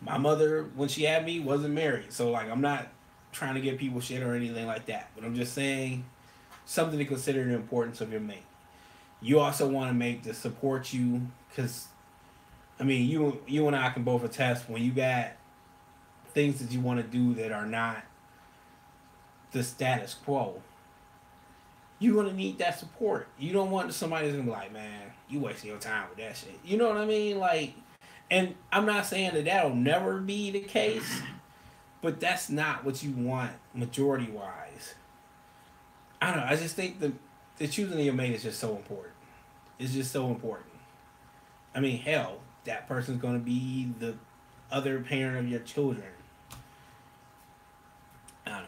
My mother, when she had me, wasn't married, so like I'm not trying to give people shit or anything like that. But I'm just saying something to consider the importance of your mate. You also want to make to support you, because I mean, you and I can both attest when you got things that you want to do that are not the status quo. You're gonna need that support. You don't want somebody that's gonna be like, man, you wasting your time with that shit. You know what I mean? Like, and I'm not saying that that'll never be the case, but that's not what you want majority wise. I don't know. I just think the choosing of your mate is just so important. It's just so important. I mean, hell, that person's gonna be the other parent of your children. I don't know.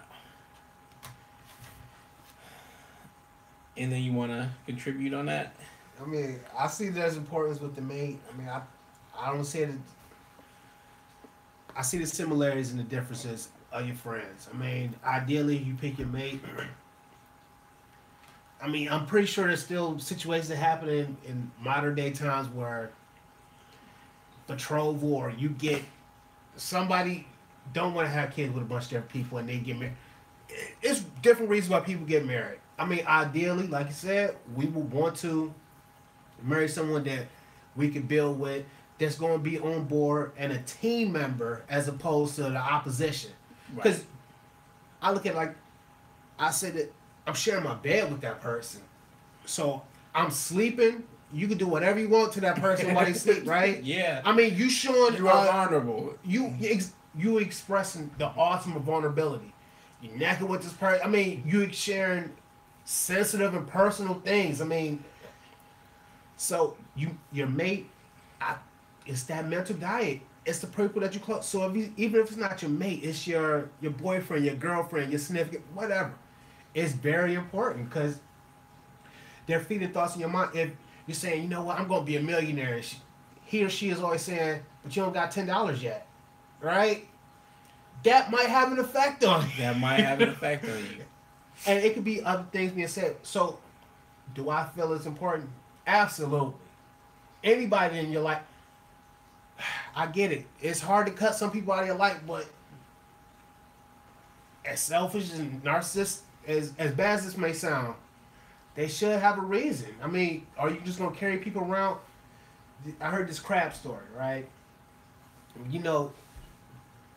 And then you want to contribute on that? I mean, I see there's importance with the mate. I mean, I don't see it. I see the similarities and the differences of your friends. I mean, ideally, you pick your mate. I mean, I'm pretty sure there's still situations that happen in modern day times where betrothal or you get somebody don't want to have kids with a bunch of different people and they get married. It's different reasons why people get married. I mean, ideally, like you said, we would want to marry someone that we could build with, that's going to be on board and a team member as opposed to the opposition. Because right. I look at it like, I said that I'm sharing my bed with that person. So I'm sleeping. You can do whatever you want to that person while you sleep, right? Yeah. I mean, you showing... You are vulnerable. You expressing the ultimate vulnerability. You naked with this person. I mean, you sharing sensitive and personal things. I mean, so your mate, it's that mental diet. It's the people that you close. So even if it's not your mate, it's your boyfriend, your girlfriend, your significant, whatever. It's very important because they're feeding thoughts in your mind. If you're saying, you know what, I'm going to be a millionaire, he or she is always saying, but you don't got $10 yet, right? That might have an effect on you. That might have an effect on you. And it could be other things being said. So, do I feel it's important? Absolutely. Anybody in your life, I get it. It's hard to cut some people out of your life, but as selfish and narcissistic, as bad as this may sound, they should have a reason. I mean, are you just going to carry people around? I heard this crab story, right? You know,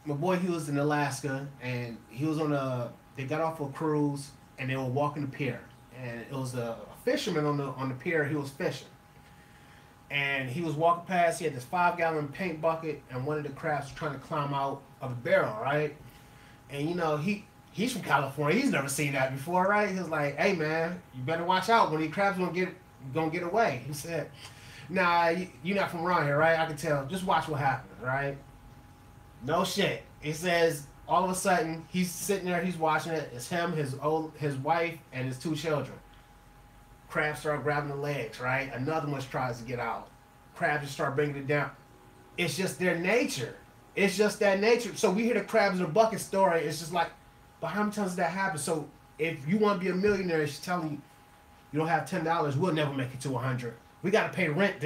my boy, he was in Alaska, and he was they got off a cruise, and they were walking the pier. And it was a fisherman on the pier, he was fishing. And he was walking past, he had this 5-gallon paint bucket, and one of the crabs was trying to climb out of the barrel, right? And you know, he's from California, he's never seen that before, right? He was like, hey man, you better watch out when these crabs gonna get away. He said, nah, you're not from around here, right? I can tell, just watch what happens, right? No shit. He says, all of a sudden, he's sitting there, he's watching it. It's him, his wife, and his 2 children. Crabs start grabbing the legs, right? Another one tries to get out. Crabs just start bringing it down. It's just their nature. It's just that nature. So we hear the crabs in a bucket story. It's just like, but how many times does that happen? So if you want to be a millionaire, she's telling you, you don't have $10, we'll never make it to 100. We got to pay rent.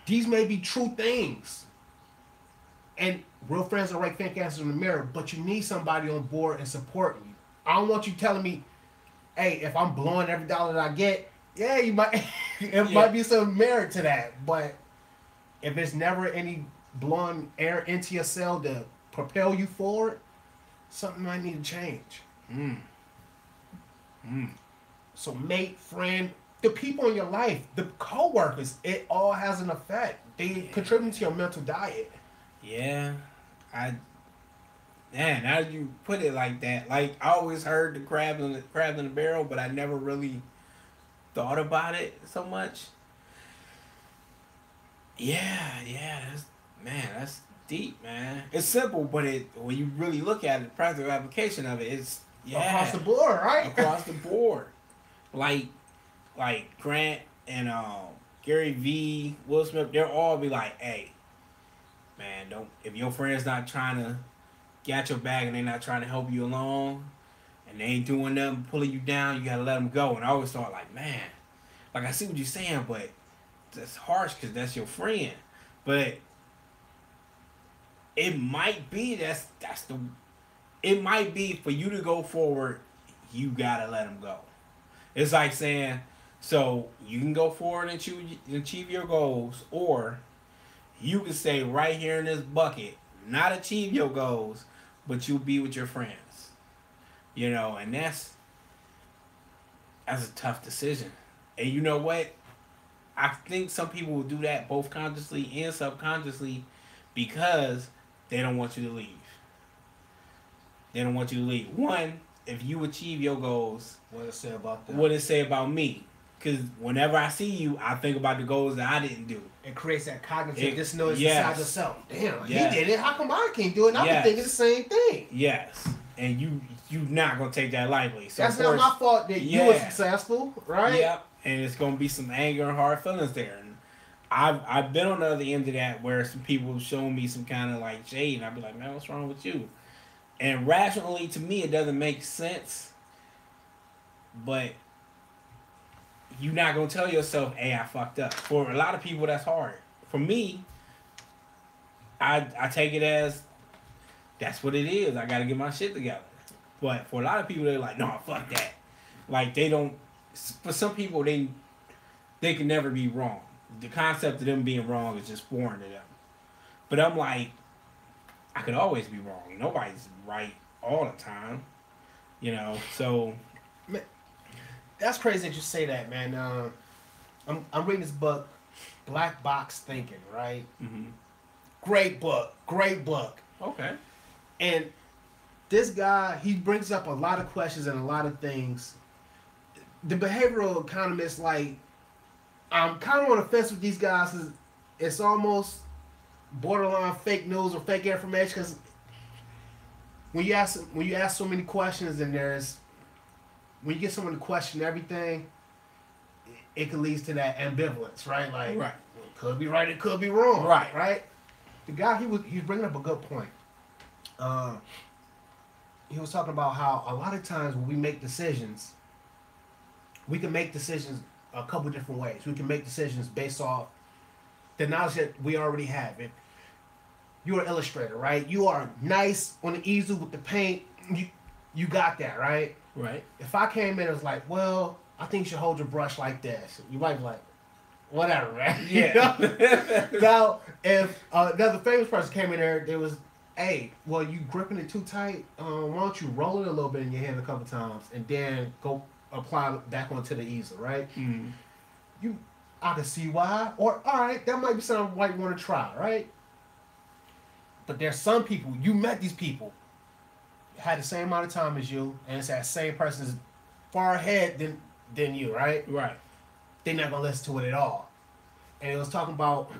These may be true things. And real friends are like fake answers in the mirror, but you need somebody on board and supporting you. I don't want you telling me, hey, if I'm blowing every dollar that I get, yeah, you might might be some merit to that. But if there's never any blowing air into your cell to propel you forward, something might need to change. So mate, friend, the people in your life, the co-workers, it all has an effect. They contribute to your mental diet. Yeah, man, now you put it like that. Like, I always heard the crab in the barrel, but I never really thought about it so much. Yeah, that's deep, man. It's simple, but when you really look at it, the practical application of it, it's across the board, right? Across the board, like Grant and Gary V, Will Smith, they'll all be like, hey. Man, if your friend's not trying to get your bag and they're not trying to help you along and they ain't doing nothing, pulling you down, you gotta let them go. And I always thought, like, man, like, I see what you're saying, but that's harsh because that's your friend. But it might be that's the it might be for you to go forward, you gotta let them go. It's like saying, so you can go forward and achieve your goals, or you can stay right here in this bucket, not achieve your goals, but you'll be with your friends. You know, and that's a tough decision. And you know what? I think some people will do that both consciously and subconsciously because they don't want you to leave. They don't want you to leave. One, if you achieve your goals, what does it say about that? What does it say about me? Because whenever I see you, I think about the goals that I didn't do. It creates that cognitive dissonance inside yourself. Damn, yes. he did it. How come I can't do it? And I've been thinking the same thing. Yes. And you not gonna take that lightly. So that's not my fault that you were successful, right? Yep. And it's gonna be some anger and hard feelings there. And I've been on the other end of that where some people show me some kind of like shade, and I'd be like, man, what's wrong with you? And rationally, to me, it doesn't make sense. But you're not gonna tell yourself, "Hey, I fucked up." For a lot of people, that's hard. For me, I take it as that's what it is. I gotta get my shit together. But for a lot of people, they're like, "No, fuck that." Like they don't. For some people, they can never be wrong. The concept of them being wrong is just foreign to them. But I'm like, I could always be wrong. Nobody's right all the time, you know. So, man, that's crazy that you say that, man. I'm reading this book, Black Box Thinking, right? Mm-hmm. Great book. Okay. And this guy, he brings up a lot of questions and a lot of things. The behavioral economists, like, I'm kind of on the fence with these guys. It's almost borderline fake news or fake information because when you ask so many questions and when you get someone to question everything, it can lead to that ambivalence, right? Like, right. It could be right, it could be wrong, right? The guy he was bringing up a good point. He was talking about how a lot of times when we make decisions, we can make decisions a couple different ways. We can make decisions based off the knowledge that we already have. If you're an illustrator, right? You are nice on the easel with the paint. You got that, right? Right. If I came in and was like, well, I think you should hold your brush like this, you might be like, whatever, right? Yeah. Now, if another famous person came in there, there was, hey, well, you gripping it too tight. Why don't you roll it a little bit in your hand a couple times and then go apply it back onto the easel, right? Mm. I can see why. Or, all right, that might be something you might want to try, right? But there's some people, you met these people, had the same amount of time as you, and it's that same person is far ahead than you, right? Right. They're not going to listen to it at all. And it was talking about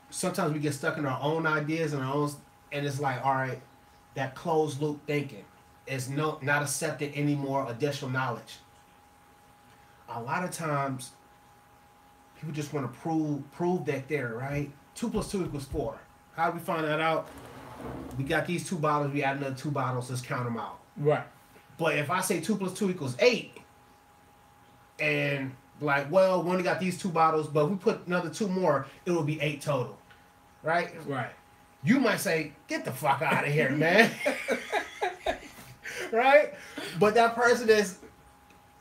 sometimes we get stuck in our own ideas and and it's like, all right, that closed loop thinking is not accepting any more additional knowledge. A lot of times, people just want to prove that they're right. 2 + 2 = 4. How do we find that out? We got these 2 bottles. We add another 2 bottles. Let's count them out. Right. But if I say 2 + 2 = 8, and like, well, we only got these 2 bottles, but if we put another 2 more, it will be 8 total, right? Right. You might say, "Get the fuck out of here, man." Right? But that person is,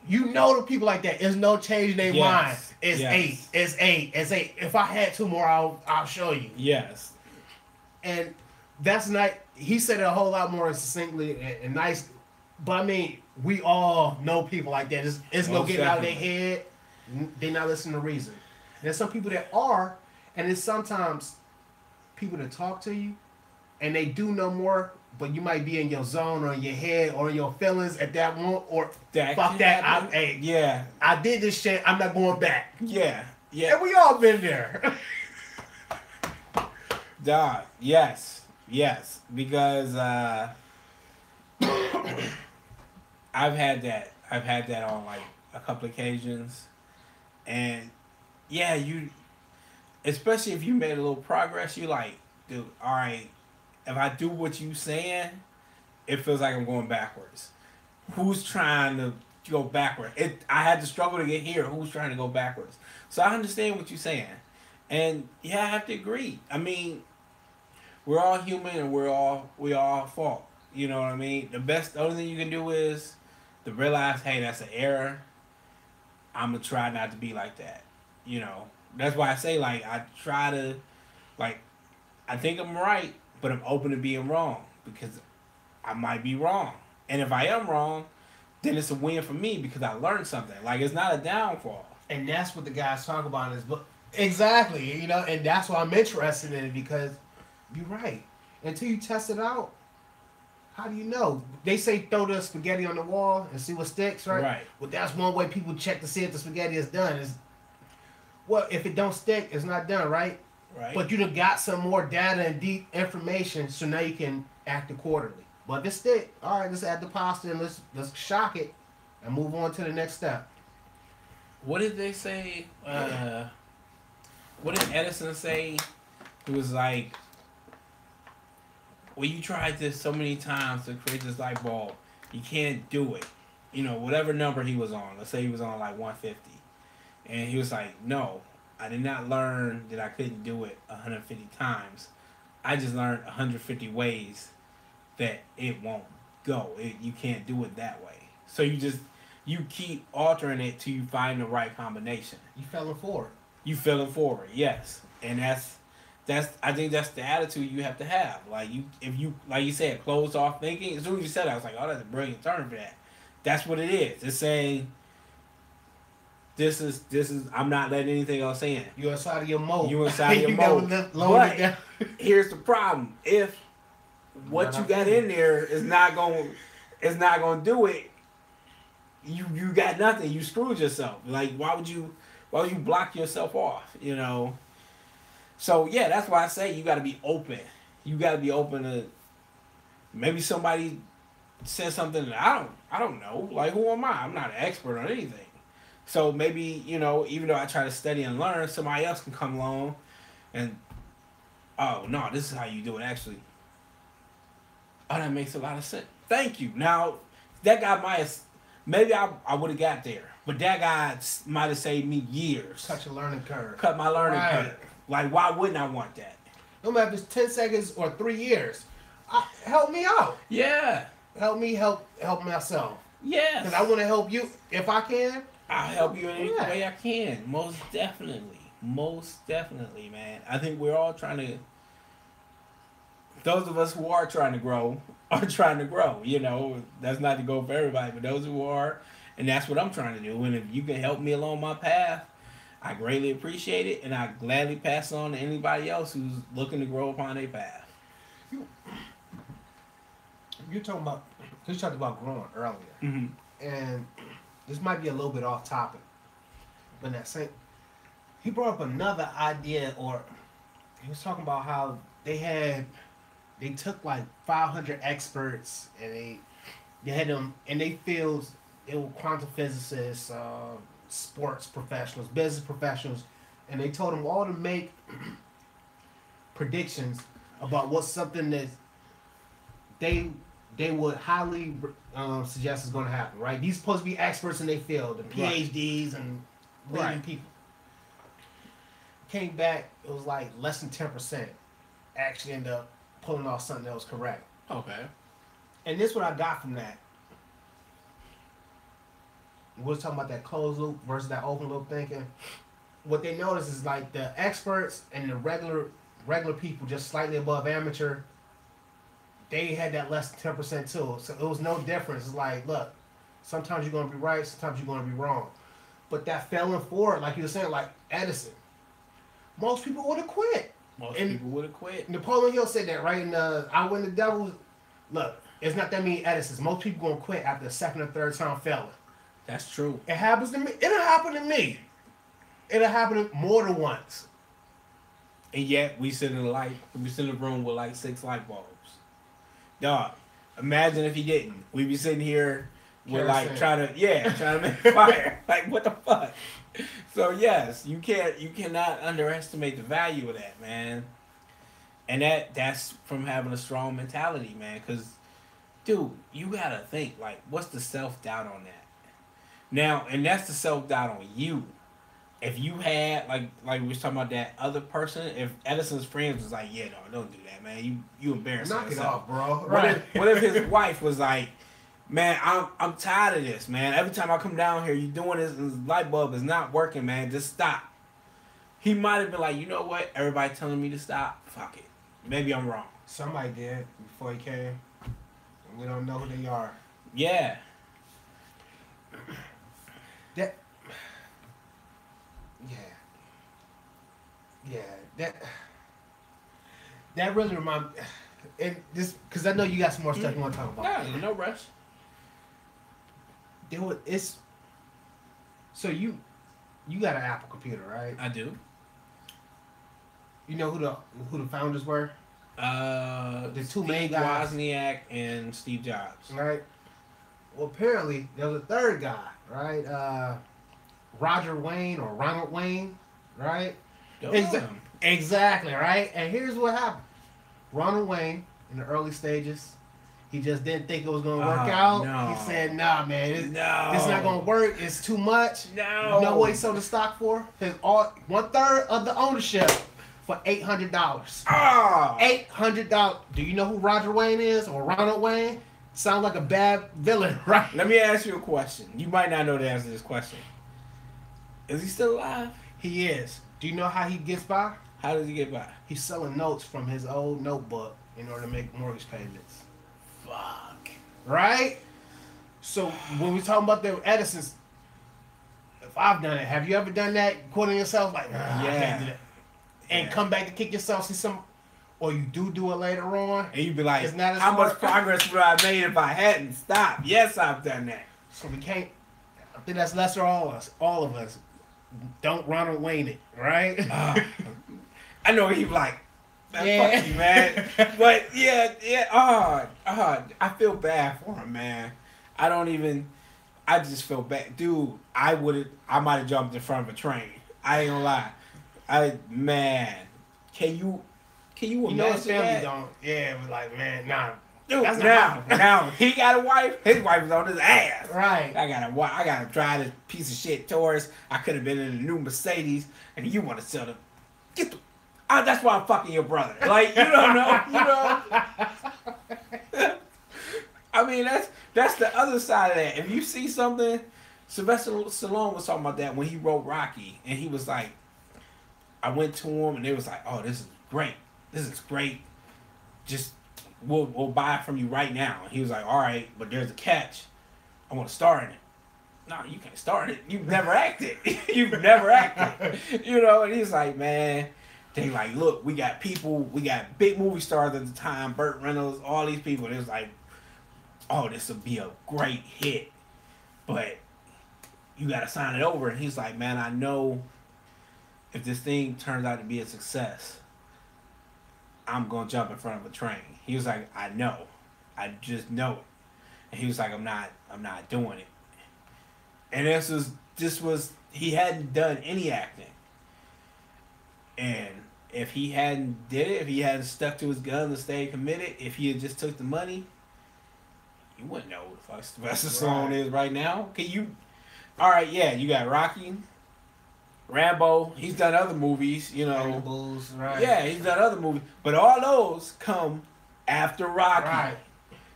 the people like that, there's no change in their mind. It's 8. It's 8. It's 8. If I had 2 more, I'll show you. Yes. And that's not, he said it a whole lot more succinctly and nice. But I mean, we all know people like that. It's no getting out of their head. They're not listening to reason. There's some people that are, and it's sometimes people that talk to you and they do know more, but you might be in your zone or in your head or in your feelings at that moment, or fuck that. I did this shit. I'm not going back. Yeah. And we all been there. Dog. Yes. Because I've had that on like a couple occasions, and yeah, especially if you made a little progress, you like, dude, all right, if I do what you saying, it feels like I'm going backwards. Who's trying to go backwards? I had to struggle to get here. Who's trying to go backwards? So I understand what you're saying. And yeah, I have to agree. I mean, we're all human and we all fault. You know what I mean? The only thing you can do is to realize, hey, that's an error. I'm gonna try not to be like that. You know, that's why I say like I try to like I think I'm right, but I'm open to being wrong because I might be wrong. And if I am wrong, then it's a win for me because I learned something. Like it's not a downfall. And that's what the guys talk about in this book. Exactly, and that's why I'm interested in it because you're right. Until you test it out, how do you know? They say throw the spaghetti on the wall and see what sticks, right? Right. Well, that's one way people check to see if the spaghetti is done. Is well, if it don't stick, it's not done, right? Right. But you done got some more data and deep information, so now you can act accordingly. But if it stick, all right, let's add the pasta and let's shock it and move on to the next step. What did they say? What did Edison say? It was like, well, you tried this so many times to create this light bulb, you can't do it. You know, whatever number he was on. Let's say he was on like 150, and he was like, no, I did not learn that I couldn't do it 150 times. I just learned 150 ways that it won't go. You can't do it that way. So you keep altering it till you find the right combination. You fell forward. You feeling forward, yes, and that's I think that's the attitude you have to have. Like if you like you said, closed off thinking. As soon as you said that, I was like, oh, that's a brilliant term for that. That's what it is. It's saying this is I'm not letting anything else in. You're inside of your mode. You inside your mode. But here's the problem: if what you got in there is not going do it, you got nothing. You screwed yourself. Like why would you block yourself off? You know. So yeah, that's why I say you got to be open. You got to be open to maybe somebody says something that I don't know. Like who am I? I'm not an expert on anything. So maybe even though I try to study and learn, somebody else can come along and oh no, this is how you do it actually. Oh, that makes a lot of sense. Thank you. Now that guy maybe I would have got there, but that guy might have saved me years. Cut your learning curve. Cut my learning curve. Like, why wouldn't I want that? No matter if it's 10 seconds or 3 years, help me out. Yeah. Help me help myself. Yeah. Because I want to help you if I can. I'll help you in any way I can. Most definitely. Most definitely, man. I think we're all trying to... Those of us who are trying to grow are trying to grow. That's not to go for everybody, but those who are, and that's what I'm trying to do. And if you can help me along my path, I greatly appreciate it, and I gladly pass it on to anybody else who's looking to grow upon their path. You're talking about, you talked about growing earlier, and this might be a little bit off topic, but that same, he brought up another idea, or he was talking about how they took like 500 experts, and they had them in their fields. They were quantum physicists, sports professionals, business professionals, and they told them all to make predictions about what's something that they would highly suggest is going to happen. Right? These are supposed to be experts in their field, the PhDs and leading people. Came back, it was like less than 10% actually ended up pulling off something that was correct. Okay. And this is what I got from that. We're talking about that closed loop versus that open loop thinking. What they notice is like the experts and the regular people, just slightly above amateur, they had that less than 10% too. So it was no difference. It's like, look, sometimes you're going to be right, sometimes you're going to be wrong. But that failing forward, like you were saying, like Edison, most people would have quit. Most people would have quit. Napoleon Hill said that, right? In I Win the Devil. Look, it's not that many Edisons. Most people going to quit after the second or third time failing. That's true. It happens to me. It'll happen to me. It'll happen more than once. And yet we sit in a room with like 6 light bulbs. Dog, imagine if he didn't. We'd be sitting here with like trying to make fire. Like what the fuck? So yes, you cannot underestimate the value of that, man. And that's from having a strong mentality, man. Because, dude, you gotta think like, what's the self-doubt on that? Now, and that's the self-doubt on you. if you had like we was talking about that other person, if Edison's friends was like, yeah, no, don't do that, man. You embarrassing Knock it yourself. off, bro. What Right. if his wife was like, man, I'm tired of this, man. Every time I come down here, you doing this, and this light bulb is not working, man. Just stop. He might have been like, you know what? Everybody telling me to stop. Fuck it. Maybe I'm wrong. Somebody did before he came. And we don't know who they are. Yeah. That. Yeah. Yeah. That really remind. And this, because I know you got some more stuff you want to talk about. Yeah, no rush. It's. So you got an Apple computer, right? I do. You know who the founders were? The two Steve main guys, Wozniak and Steve Jobs. right? Well, apparently there was a third guy, right? Roger Wayne or Ronald Wayne, right? Don't know him. Exactly, right? And here's what happened. Ronald Wayne, in the early stages, he just didn't think it was going to work out. No. He said, nah, man, it's No. not going to work. It's too much. No. You know what he sold the stock for? His 1/3 of the ownership for $800. Oh. $800. Do you know who Roger Wayne is or Ronald Wayne? Sounds like a bad villain, right? Let me ask you a question. You might not know the answer to this question. Is he still alive? He is. Do you know how he gets by? How does he get by? He's selling notes from his old notebook in order to make mortgage payments. Fuck. Right? So when we talking about the Edison's, if I've done it, have you ever done that? Quoting yourself like, I can't do that. And come back to kick yourself, see some, or you do it later on. And you'd be like, It's not as how much smart. progress would I have made if I hadn't stopped? Yes, I've done that. So we can't. I think that's lesser all of us. Don't Ronald Wayne it, right? I know he'd be like, man, Yeah. fuck you, man. But yeah. I feel bad for him, man. I just feel bad. Dude, I might have jumped in front of a train. I ain't gonna lie. Can you You know imagine his family that? don't. Yeah, but like, man, nah. Dude, That's not now he got a wife. His wife is on his ass. Right. I gotta drive this piece of shit Taurus. I could have been in a new Mercedes, and you want to sell them? Get the. That's why I'm fucking your brother. Like you don't know. I mean that's the other side of that. If you see something, Sylvester Stallone was talking about that when he wrote Rocky, and he was like, I went to him, and they was like, oh, this is great. This is great. Just we'll buy it from you right now. And he was like, all right, but there's a catch. I want to star in it. No, you can't star in it. You've never acted. You've never acted. And he's like, man, they like, look, we got big movie stars at the time, Burt Reynolds, all these people. It was like, oh, this will be a great hit. But you got to sign it over. And he's like, man, I know if this thing turns out to be a success, I'm going to jump in front of a train. He was like, I know. I just know it. And he was like, I'm not doing it. And he hadn't done any acting. And if he hadn't did it, if he hadn't stuck to his guns and stayed committed, if he had just took the money, you wouldn't know who the fuck Sylvester Stallone is right now. All right, yeah, you got Rocky, Rambo. He's done other movies, Bulls, right? Yeah, he's done other movies, but all those come after Rocky. Right.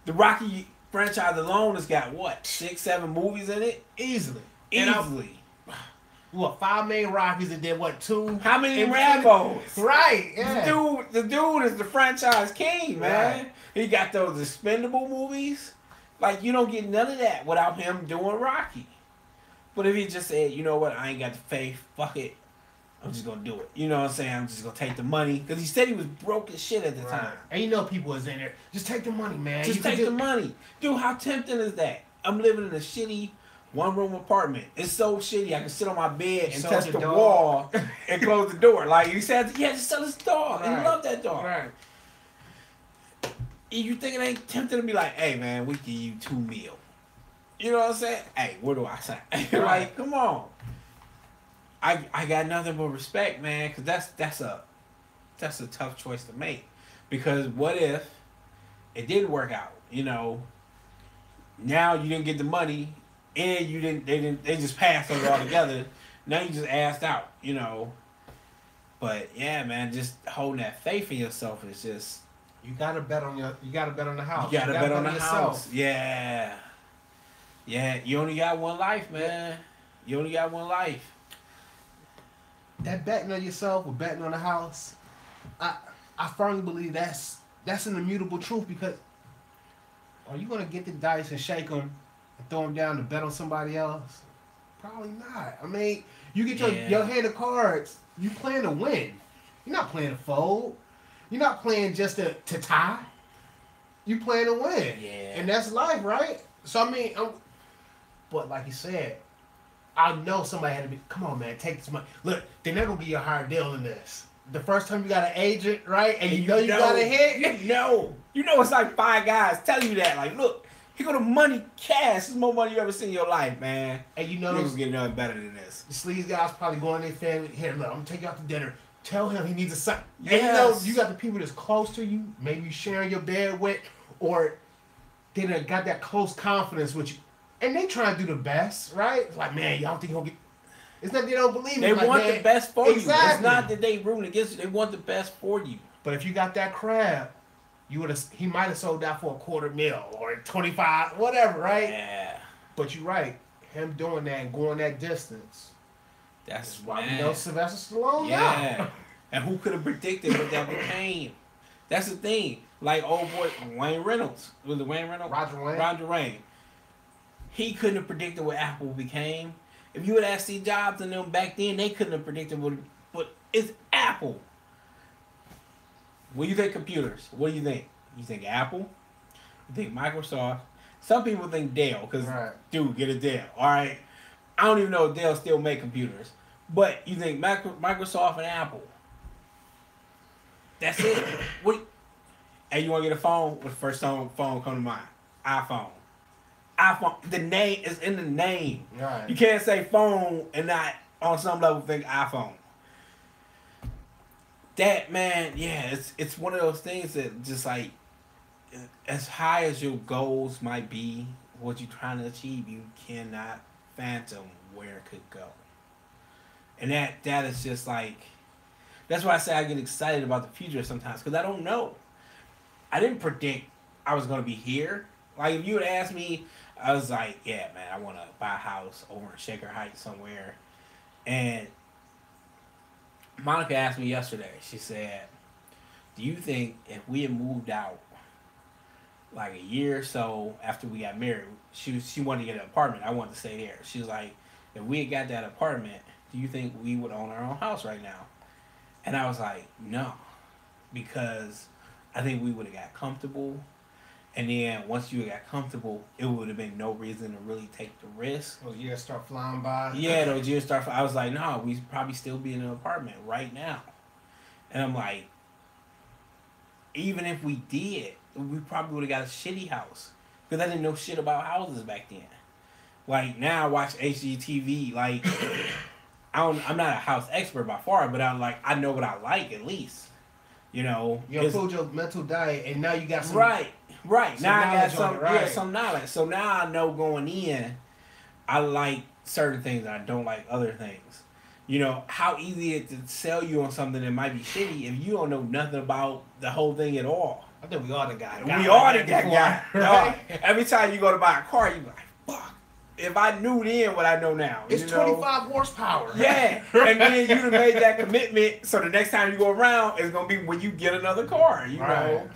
The Rocky franchise alone has got what 6-7 movies in it Easily. easily. What, 5 main Rockies and then what, 2? How many in Rambos? Right, yeah. The dude is the franchise king, man. Right. He got those expendable movies. Like you don't get none of that without him doing Rocky. But if he just said, you know what, I ain't got the faith, fuck it, I'm just gonna do it. You know what I'm saying? I'm just gonna take the money because he said he was broke as shit at the time. And people was in there. Just take the money, man. Just take the money, dude. How tempting is that? I'm living in a shitty 1-room apartment. It's so shitty. I can sit on my bed and touch the wall and close the door. Like he said, yeah, just sell his dog. Right. He loved that dog. Right. You think it ain't tempting to be like, hey man, we give you 2 meals. You know what I'm saying? Hey, what do I say? Like, come on. I got nothing but respect, man, because that's a tough choice to make. Because what if it didn't work out? Now you didn't get the money, and they just passed on it altogether. Now you just asked out, you know. But yeah, man, just holding that faith in yourself is just. You gotta bet on the house. You gotta bet on the yourself. house. Yeah. Yeah, you only got one life, man. You only got one life. That betting on yourself or betting on the house, I firmly believe that's an immutable truth, because are you gonna get the dice and shake them and throw them down to bet on somebody else? Probably not. I mean, you get your hand of cards. You playing to win. You're not playing to fold. You're not playing just to tie. You playing to win. Yeah. And that's life, right? So I mean, but like you said, I know somebody had to be. Come on, man, take this money. Look, they're not gonna give you a higher deal than this. The first time you got an agent, right, and you know got a hit. You know, it's like 5 guys telling you that. Like, look, here go the money, cash. This is more money you ever seen in your life, man. And you know, niggas get nothing better than this. The sleaze guys probably going to their family. Here, look, I'm gonna take you out to dinner. Tell him he needs a son. Yes. And you know, you got the people that's close to you, maybe you sharing your bed with, or they done got that close confidence with you. And they trying to do the best, right? It's like, man, y'all think he'll get. It's not they don't believe it. They like, want man, the best for exactly. you. It's not that they rooting against you. They want the best for you. But if you got that crab, he might have sold that for $250,000 or 25, whatever, right? Yeah. But you're right. Him doing that and going that distance. That's why man. we know Sylvester Stallone. Yeah. And who could have predicted what that became? That's the thing. Like old boy Wayne Reynolds. Was it Wayne Reynolds? Roger Wayne. He couldn't have predicted what Apple became. If you would ask Steve Jobs and them back then, they couldn't have predicted what it's Apple. What do you think computers? What do you think? You think Apple? You think Microsoft? Some people think Dell, because, dude, get a Dell. All right? I don't even know if Dell still make computers. But you think Microsoft and Apple. That's it. Hey, you want to get a phone? What's the first phone come to mind? iPhone. The name is in the name. Right. You can't say phone and not on some level think iPhone. That, man, yeah, it's one of those things that just like, as high as your goals might be, what you're trying to achieve, you cannot phantom where it could go. And that is just like, that's why I say I get excited about the future sometimes, because I don't know. I didn't predict I was going to be here. Like, if you would ask me, I was like, yeah, man, I want to buy a house over in Shaker Heights somewhere. And Monica asked me yesterday, she said, do you think if we had moved out like a year or so after we got married, she wanted to get an apartment. I wanted to stay there. She was like, if we had got that apartment, do you think we would own our own house right now? And I was like, no, because I think we would have got comfortable. And then once you got comfortable, it would have been no reason to really take the risk. Those years start flying by. Yeah, those years start. I was like, no, we'd probably still be in an apartment right now. And I'm like, even if we did, we probably would have got a shitty house, because I didn't know shit about houses back then. Like, now I watch HGTV. Like, I'm not a house expert by far, but I know what I like at least. You know, you improved your mental diet, and now you got some right. Some Now I got some right. some knowledge. So now I know going in, I like certain things and I don't like other things. You know, how easy it is to sell you on something that might be shitty if you don't know nothing about the whole thing at all. I think we are the guy. We are the guy. Right? Every time you go to buy a car, you be like, fuck. If I knew then what I know now. It's 25 horsepower. Yeah. And then you done made that commitment, so the next time you go around, it's going to be when you get another car, you know?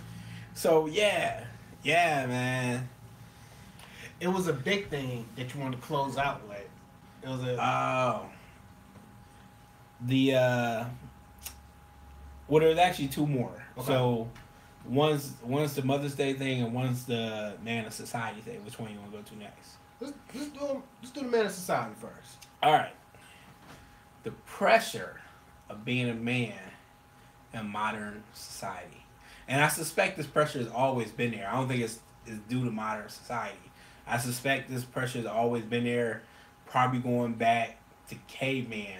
So, yeah. Yeah, man. It was a big thing that you wanted to close out with. It was well, there's actually 2 more. Okay. So, one's the Mother's Day thing, and one's the Man of Society thing. Which one you want to go to next? Let's do the Man of Society first. All right. The pressure of being a man in modern society. And I suspect this pressure has always been there. I don't think it's due to modern society. I suspect this pressure has always been there, probably going back to caveman.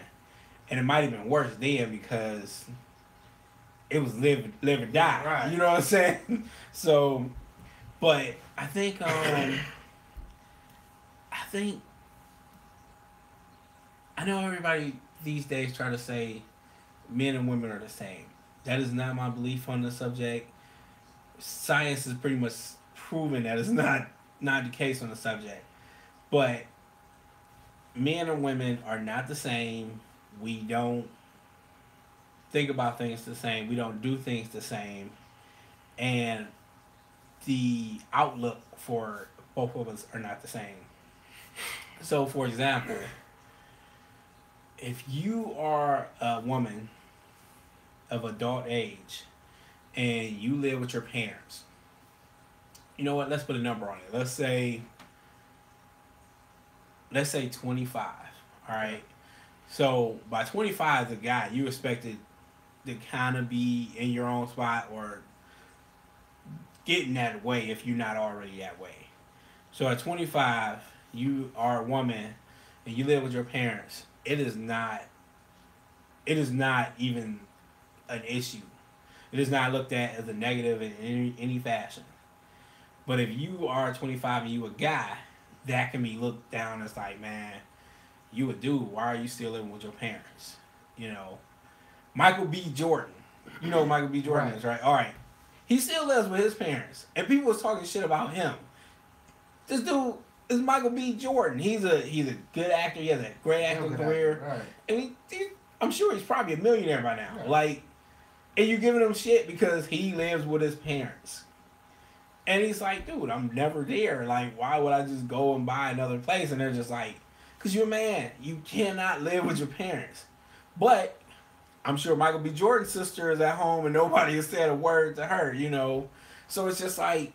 And it might have been worse then because it was live or die. Right. You know what I'm saying? So, but I think I know everybody these days try to say men and women are the same. That is not my belief on the subject. Science has pretty much proven that it's not the case on the subject. But men and women are not the same. We don't think about things the same. We don't do things the same. And the outlook for both of us are not the same. So, for example, if you are a woman of adult age and you live with your parents, you know what? Let's put a number on it. Let's say 25. All right. So by 25 as a guy, you expected to kind of be in your own spot or getting that way if you're not already that way. So at 25, you are a woman and you live with your parents. It is not even an issue. It is not looked at as a negative in any fashion. But if you are 25 and you a guy, that can be looked down as like, man, you a dude. Why are you still living with your parents? You know, Michael B. Jordan. You know who Michael B. Jordan is, right? All right. He still lives with his parents, and people was talking shit about him. This dude is Michael B. Jordan. He's a good actor. He has a great acting career, right. And I'm sure he's probably a millionaire by now. Right. Like, and you giving him shit because he lives with his parents. And he's like, dude, I'm never there. Like, why would I just go and buy another place? And they're just like, because you're a man. You cannot live with your parents. But I'm sure Michael B. Jordan's sister is at home and nobody has said a word to her, you know. So it's just like,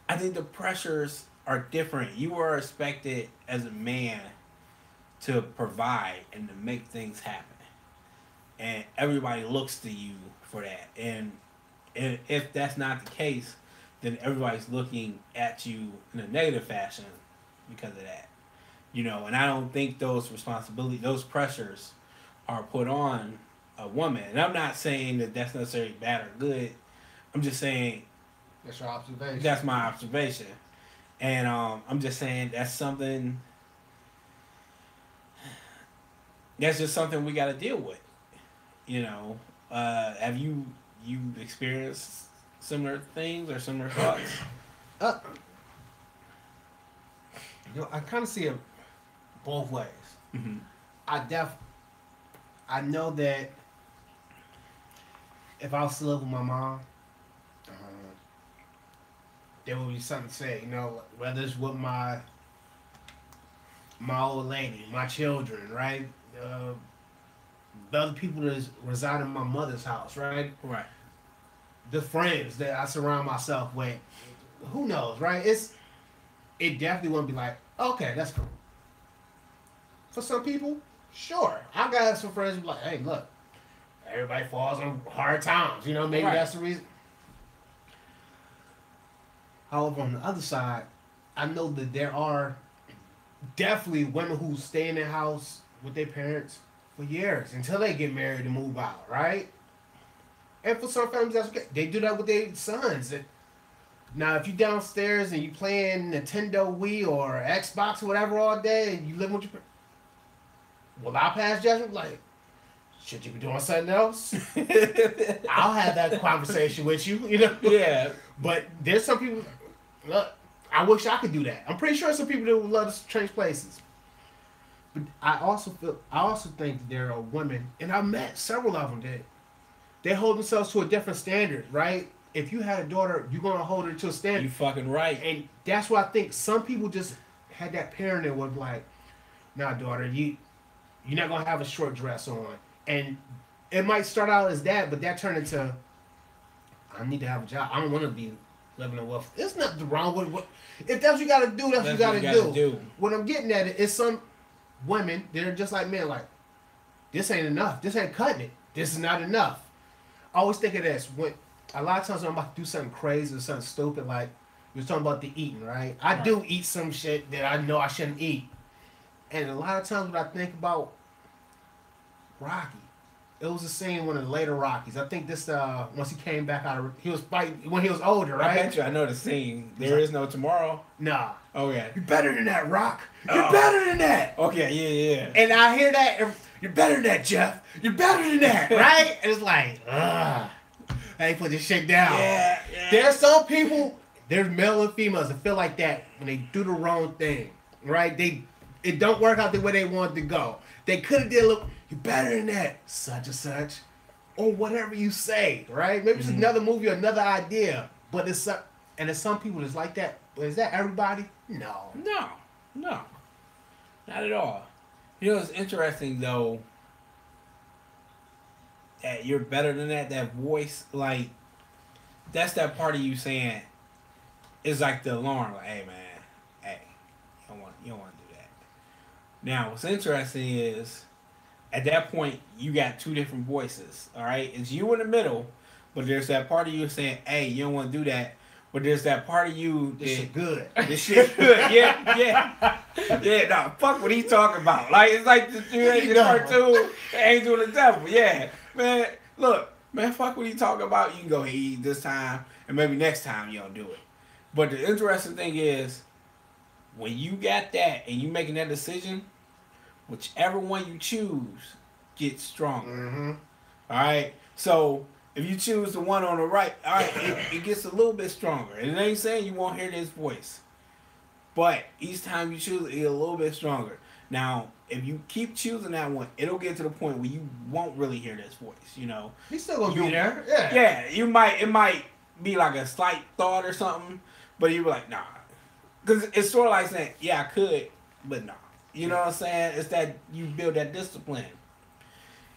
I think the pressures are different. You are expected as a man to provide and to make things happen. And everybody looks to you for that. And if that's not the case, then everybody's looking at you in a negative fashion because of that. You know, and I don't think those pressures are put on a woman. And I'm not saying that that's necessarily bad or good. I'm just saying that's your observation. That's my observation. And I'm just saying that's something, that's just something we got to deal with. You know, have you experienced similar things or similar thoughts? You know, I kind of see it both ways. Mm-hmm. I know that if I was to live with my mom, there would be something to say. You know, whether it's with my old lady, my children, right? The other people that reside in my mother's house, right? Right. The friends that I surround myself with, who knows, right? It definitely wouldn't be like, okay, that's cool. For some people, sure. I got some friends who be like, hey, look, everybody falls on hard times. You know, maybe that's the reason. However, on the other side, I know that there are definitely women who stay in their house with their parents for years until they get married and move out, right? And for some families, that's okay. They do that with their sons. Now, if you downstairs and you playing Nintendo Wii or Xbox or whatever all day, and you live with your parents, will I pass judgment? Like, should you be doing something else? I'll have that conversation with you, you know? Yeah. But there's some people, look, I wish I could do that. I'm pretty sure some people that would love to change places. But I also think that there are women, and I've met several of them that they hold themselves to a different standard, right? If you had a daughter, you're gonna hold her to a standard. You fucking right. And that's why I think some people just had that parent that was like, nah, daughter, you're not gonna have a short dress on. And it might start out as that, but that turned into, I need to have a job. I don't want to be living in wealth. There's nothing wrong with what. If that's what you gotta do, that's what you gotta do. What I'm getting at is some women, they're just like men, like, this ain't enough. This ain't cutting it. This is not enough. I always think of this when a lot of times when I'm about to do something crazy or something stupid, like we were talking about the eating, right? I do eat some shit that I know I shouldn't eat. And a lot of times when I think about Rocky, It was a scene in one of the later Rockies. I think this once he came back out of he was fighting when he was older, right? I bet you I know the scene. There is no tomorrow. Nah. Okay. You're better than that, Rock. You're better than that. Okay, yeah. And I hear that. You're better than that, Jeff. You're better than that, right? And it's like, ugh. Hey, put this shit down. Yeah. There's some people, there's male and females that feel like that when they do the wrong thing, right? It don't work out the way they want it to go. They could have did, look, you're better than that, such and such, or whatever you say, right? Maybe it's another movie or another idea, but it's and there's some people that's like that. But is that everybody? No, not at all. You know, it's interesting though that you're better than that. That voice, like, that's that part of you saying, it's like the alarm, like, hey man, hey, you don't want to do that. Now, what's interesting is, at that point, you got two different voices. All right, it's you in the middle, but there's that part of you saying, hey, you don't want to do that. But there's that part of you this shit good. This shit good. Yeah. No, fuck what he talking about. Like, it's like the cartoon, the angel and the devil. Yeah, man. Look, man, fuck what he talking about. You can go eat this time, and maybe next time you don't do it. But the interesting thing is, when you got that and you making that decision, whichever one you choose gets stronger. Mm-hmm. All right, so. If you choose the one on the right, all right, it gets a little bit stronger. And it ain't saying you won't hear this voice. But each time you choose it, it's a little bit stronger. Now, if you keep choosing that one, it'll get to the point where you won't really hear this voice, you know. He's still going to be there. Yeah. Yeah, it might be like a slight thought or something, but you'll be like, nah. Because it's sort of like saying, yeah, I could, but nah. You know what I'm saying? It's that you build that discipline.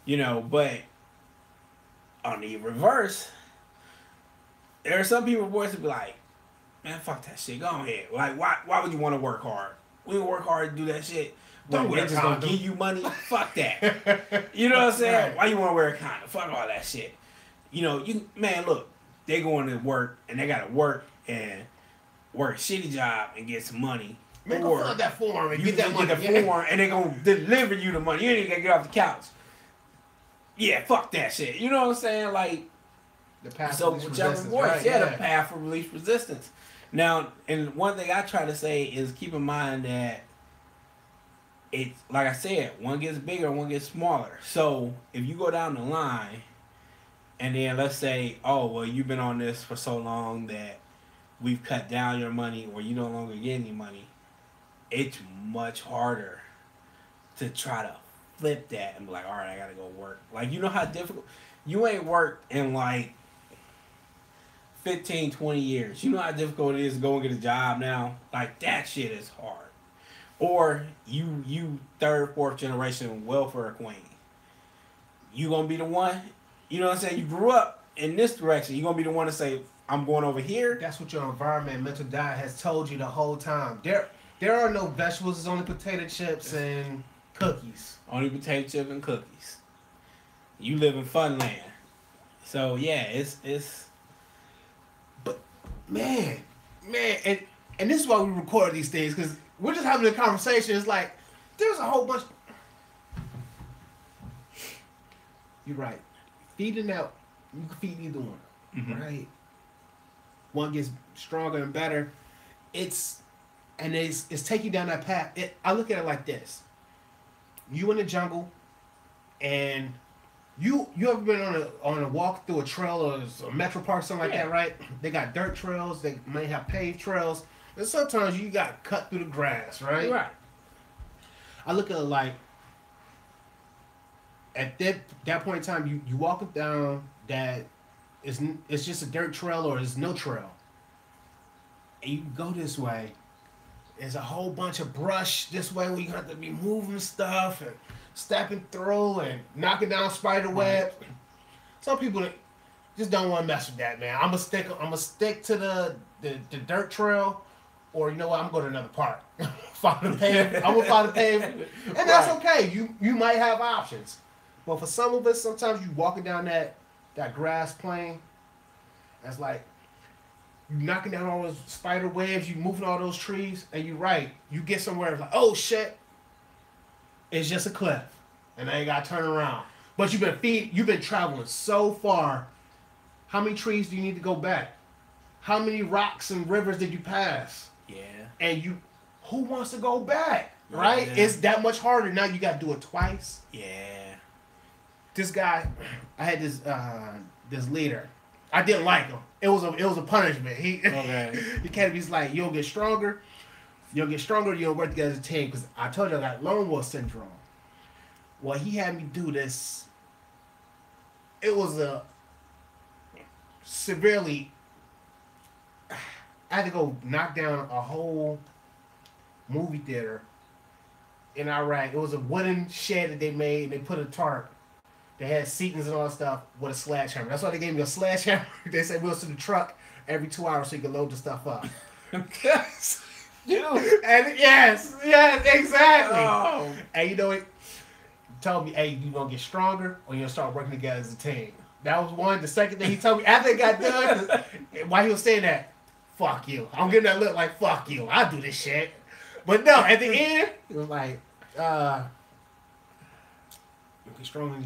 You know, but... on the reverse, there are some people's voices be like, man, fuck that shit. Go ahead. Like, why would you want to work hard? We don't work hard to do that shit. Don't we're just gonna give you money. Fuck that. You know what I'm saying? Right. Why you want to wear a condom? Fuck all that shit. You know, man, look, they going to work and they gotta work and work a shitty job and get some money. Man, go fill out that form and get that money. Get the form and they gonna deliver you the money. You ain't gonna get off the couch. Yeah, fuck that shit. You know what I'm saying? Like, the path of least resistance. Right, the path of least resistance. Now, and one thing I try to say is keep in mind that it's, like I said, one gets bigger, one gets smaller. So, if you go down the line, and then let's say, oh, well, you've been on this for so long that we've cut down your money or you no longer get any money, it's much harder to try to flip that and be like, all right, I gotta go work. Like, you know how difficult, you ain't worked in like 15, 20 years. You know how difficult it is to go and get a job now? Like, that shit is hard. Or you third, fourth generation welfare queen. You gonna be the one, you know what I'm saying? You grew up in this direction. You gonna be the one to say, I'm going over here. That's what your environment, mental diet has told you the whole time. There are no vegetables, it's only potato chips and cookies. Only potato chip and cookies. You live in fun land. So yeah, it's but man, and this is why we record these things, because we're just having a conversation. It's like there's a whole bunch. You're right. Feeding out, you can feed either one, right? One gets stronger and better. It's taking down that path. I look at it like this. You in the jungle, and you ever been on a walk through a trail or a metro park, something like that, right? They got dirt trails, they may have paved trails, and sometimes you got to cut through the grass, right? Right. I look at it like, at that point in time, you walking down that it's just a dirt trail or there's no trail, and you go this way. There's a whole bunch of brush this way where you have to be moving stuff and stepping through and knocking down spider webs. Right. Some people just don't want to mess with that, man. I'm gonna stick to the dirt trail, or you know what? I'm going to another park. Follow the pavement. I'm gonna follow the pavement, and that's okay. You might have options, but for some of us, sometimes you walking down that grass plain. That's like. You knocking down all those spider webs, you moving all those trees, and you're right. You get somewhere like, oh shit, it's just a cliff, and I ain't gotta turn around. But you've been traveling so far. How many trees do you need to go back? How many rocks and rivers did you pass? Yeah. And who wants to go back? Right? Yeah. It's that much harder. Now you got to do it twice. Yeah. This guy, I had this leader. I didn't like him. It was a punishment. He he's like, you'll get stronger. You'll get stronger. You'll work together as a team. Because I told you I got lone wolf syndrome. Well, he had me do this. It was a severely. I had to go knock down a whole movie theater in Iraq. It was a wooden shed that they made. And they put a tarp. They had seatings and all that stuff with a sledgehammer. That's why they gave me a sledgehammer. They said we'll send the truck every 2 hours so you can load the stuff up. Dude. And yes, exactly. Oh. And you know what? Told me, hey, you gonna get stronger or you gonna start working together as a team. That was one. The second thing he told me after it got done, while he was saying that, fuck you. I'm getting that look like fuck you. I'll do this shit. But no, at the end, it was like, you'll get stronger.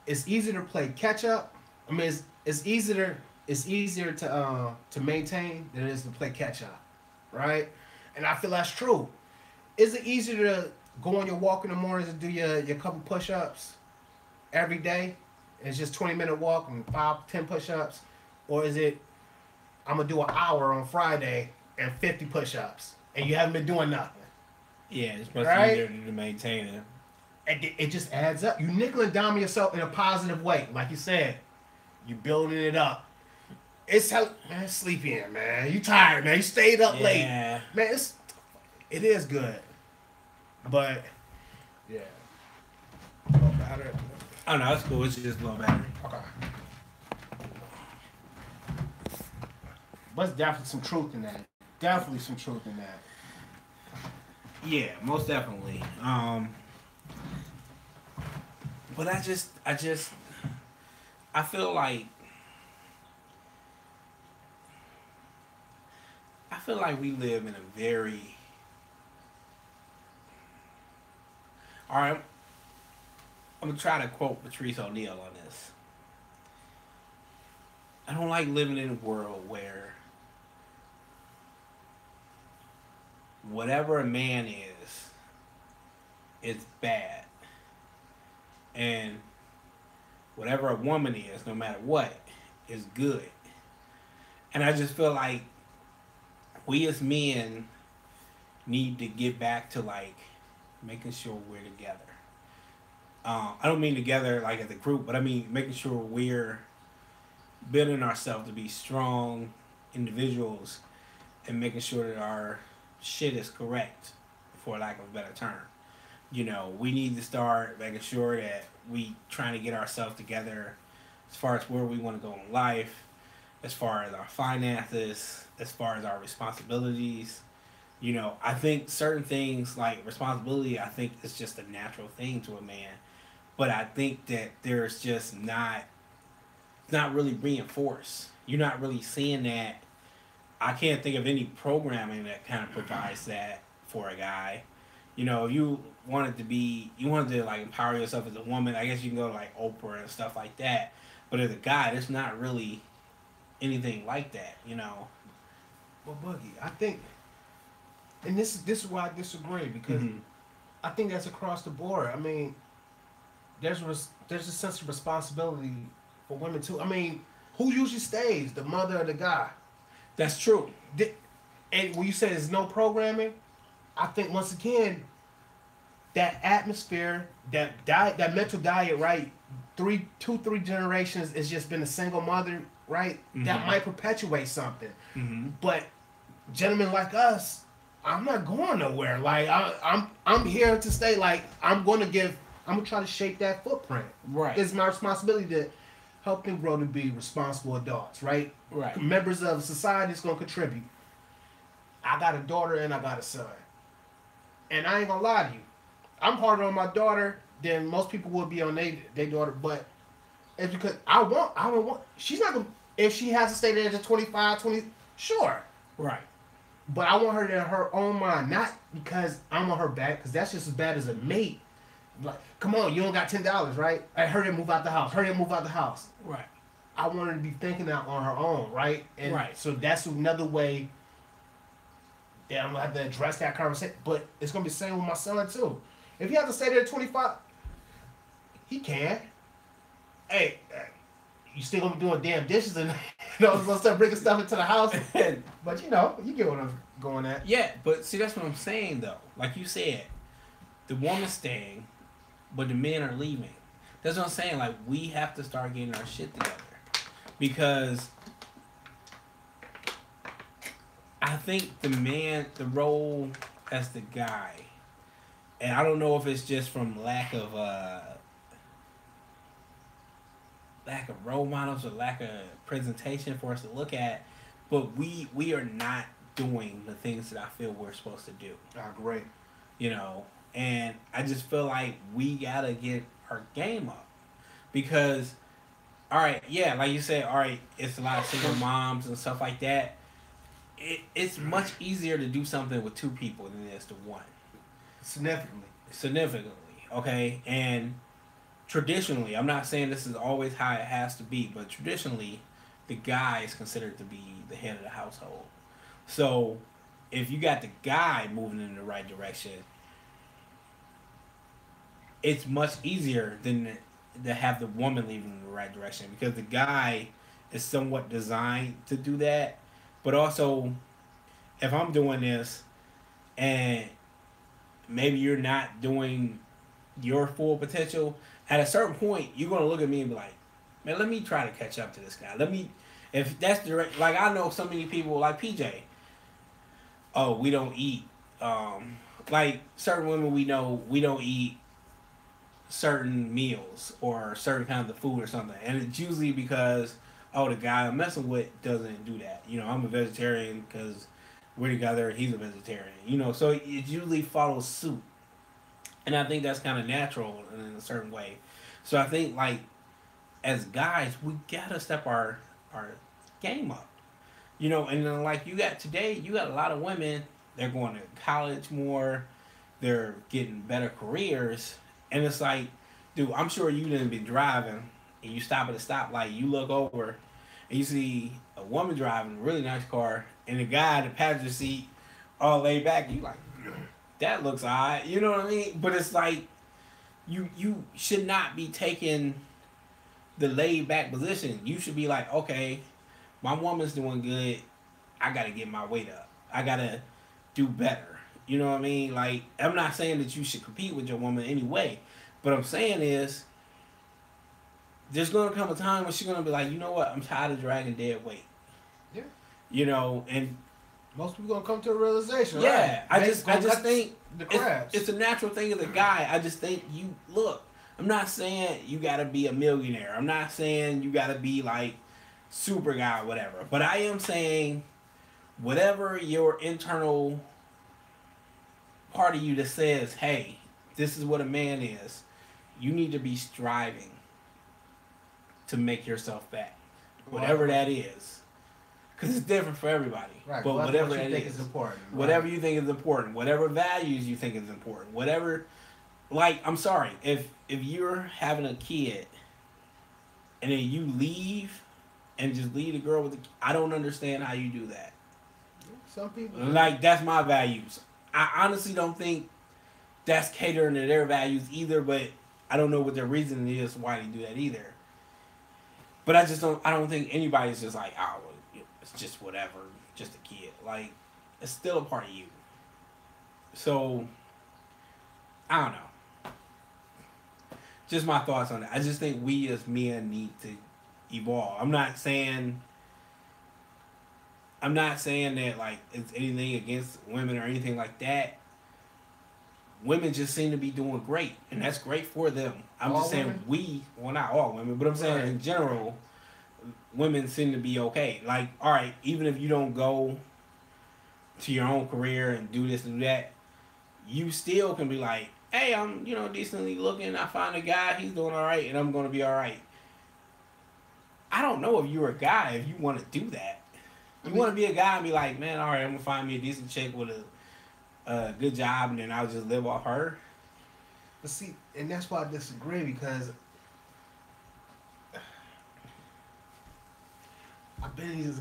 It's easier to play catch up. I mean, it's easier to maintain than it is to play catch up, right? And I feel that's true. Is it easier to go on your walk in the mornings and do your couple push-ups every day? It's just 20-minute walk and 5-10 push-ups, or is it I'm gonna do an hour on Friday and 50 push-ups and you haven't been doing nothing? Yeah, it's much easier to maintain it. And it just adds up. You nickel and dime yourself in a positive way. Like you said, you building it up. It's how, man, sleep in, man. You tired, man. You stayed up late. Man, it is good. But, yeah. Low battery. Oh, no, it's cool. It's just low battery. Okay. But definitely some truth in that. Definitely some truth in that. Yeah, most definitely. But I feel like we live in a very, all right, I'm going to try to quote Patrice O'Neal on this. I don't like living in a world where whatever a man is bad. And whatever a woman is, no matter what, is good. And I just feel like we as men need to get back to like making sure we're together. I don't mean together like as a group, but I mean making sure we're building ourselves to be strong individuals and making sure that our shit is correct, for lack of a better term. You know, we need to start making sure that we trying to get ourselves together as far as where we want to go in life, as far as our finances, as far as our responsibilities. You know, I think certain things like responsibility, I think is just a natural thing to a man. But I think that there's just not really reinforced. You're not really seeing that. I can't think of any programming that kind of provides that for a guy. You know, if you wanted to like empower yourself as a woman, I guess you can go to like Oprah and stuff like that. But as a guy, there's not really anything like that, you know. Well, Boogie, I think, and this is why I disagree, because I think that's across the board. I mean, there's a sense of responsibility for women too. I mean, who usually stays, the mother or the guy? That's true. And when you say there's no programming, I think once again, that atmosphere, that mental diet, right? 3 generations has just been a single mother, right? That might perpetuate something. But gentlemen like us, I'm not going nowhere. Like I'm here to stay. Like I'm gonna try to shape that footprint. Right. It's my responsibility to help them grow to be responsible adults, right? Right. Members of society is gonna contribute. I got a daughter and I got a son. And I ain't gonna lie to you. I'm harder on my daughter than most people would be on their daughter, but it's because I don't want she's not gonna, if she has to stay there to 25, 20, sure. Right. But I want her to her own mind, not because I'm on her back, because that's just as bad as a mate. Like, come on, you don't got $10, right? Hey, hurry up, move out the house. Hurry up, move out the house. Right. I want her to be thinking that on her own, right? And Right. so that's another way that I'm gonna have to address that conversation. But it's gonna be the same with my son too. If he has to stay there at 25, he can. Hey, you still gonna be doing damn dishes and gonna start bringing stuff into the house. But you get what I'm going at. Yeah, but see, that's what I'm saying though. Like you said, the woman's staying, but the men are leaving. That's what I'm saying. Like, we have to start getting our shit together. Because I think the role as the guy, and I don't know if it's just from lack of role models or lack of presentation for us to look at, but we are not doing the things that I feel we're supposed to do. Great. And I just feel like we gotta get our game up. Because, alright, yeah, like you said, alright, it's a lot of single moms and stuff like that. It's much easier to do something with two people than it is to one. Significantly, okay? And traditionally, I'm not saying this is always how it has to be, but traditionally, the guy is considered to be the head of the household. So, if you got the guy moving in the right direction, it's much easier than to have the woman leaving in the right direction, because the guy is somewhat designed to do that. But also, if I'm doing this and maybe you're not doing your full potential, at a certain point, you're going to look at me and be like, man, let me try to catch up to this guy. If that's direct, like I know so many people like PJ, oh, we don't eat, like certain women we know, we don't eat certain meals or certain kinds of food or something. And it's usually because, oh, the guy I'm messing with doesn't do that. I'm a vegetarian because we're together and he's a vegetarian. So it usually follows suit. And I think that's kind of natural in a certain way. So I think, like, as guys, we gotta step our game up. And then, like, you got a lot of women, they're going to college more, they're getting better careers, and it's like, dude, I'm sure you didn't be driving, and you stop at a stoplight, you look over, and you see a woman driving a really nice car, and the guy in the passenger seat all laid back, and you like, that looks odd, you know what I mean? But it's like, you should not be taking the laid back position. You should be like, okay, my woman's doing good, I gotta get my weight up. I gotta do better. You know what I mean? Like, I'm not saying that you should compete with your woman anyway, but I'm saying is, there's gonna come a time when she's gonna be like, you know what, I'm tired of dragging dead weight. Yeah. And most people gonna come to a realization. Yeah, right? I just think the crabs. It's a natural thing as a guy. I just think I'm not saying you gotta be a millionaire. I'm not saying you gotta be like super guy or whatever. But I am saying whatever your internal part of you that says, hey, this is what a man is, you need to be striving to make yourself back. Whatever that is. Because it's different for everybody. Right. But whatever that is important. Right? Whatever you think is important. Whatever values you think is important. Whatever, like, I'm sorry, if you're having a kid and then you leave and just leave the girl with I don't understand how you do that. Some people. Like, that's my values. I honestly don't think that's catering to their values either, but I don't know what their reasoning is why they do that either. But I don't think anybody's just like, oh, it's just whatever, just a kid. Like, it's still a part of you. So, I don't know. Just my thoughts on it. I just think we as men need to evolve. I'm not saying that, like, it's anything against women or anything like that. Women just seem to be doing great, and that's great for them. I'm just saying well, not all women, but I'm saying in general, women seem to be okay. Like, all right, even if you don't go to your own career and do this and do that, you still can be like, hey, I'm, decently looking, I find a guy, he's doing all right, and I'm going to be all right. I don't know if you're a guy, if you want to do that. You want to be a guy and be like, man, all right, I'm going to find me a decent chick with a good job, and then I'll just live off her. But see, and that's why I disagree because I've been in these.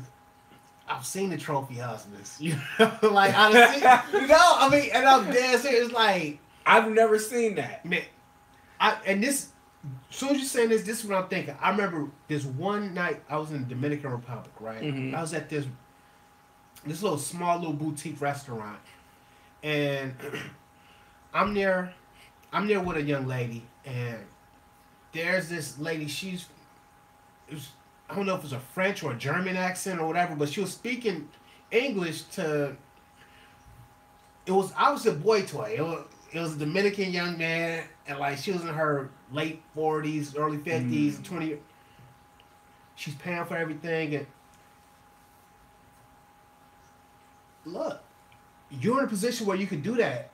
I've seen the trophy husbands. You know, like honestly, you know, I mean, and I'm dead serious. Like, I've never seen that. man, and this. As soon as you're saying this, this is what I'm thinking. I remember this one night I was in the Dominican Republic, right? Mhm. I was at this little small little boutique restaurant, and I'm there. I'm there with a young lady, and there's this lady. It was, I don't know if it was a French or a German accent or whatever, but she was speaking English to. It was obviously a boy toy. It was a Dominican young man, and like she was in her late 40s, early 50s, 20. She's paying for everything, and look, you're in a position where you could do that.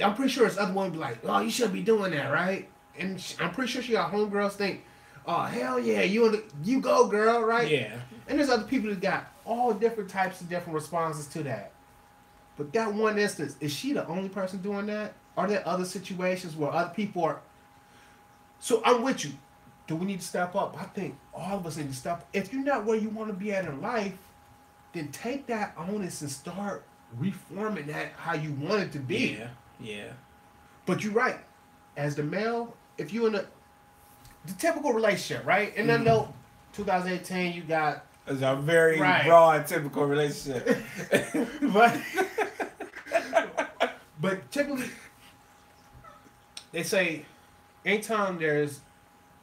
I'm pretty sure it's other women be like, "Oh, you shouldn't be doing that, right?" And I'm pretty sure she got homegirls think, "Oh, hell yeah, you go, girl, right?" Yeah. And there's other people that got all different types of different responses to that. But that one instance, is she the only person doing that? Are there other situations where other people are? So I'm with you. Do we need to step up? I think all of us need to step up. If you're not where you want to be at in life, then take that onus and start reforming that how you want it to be. Yeah. Yeah. But you're right. As the male, if you in the typical relationship, right? And I know 2018 you got It's a very Right. broad, typical relationship. but but typically they say anytime there's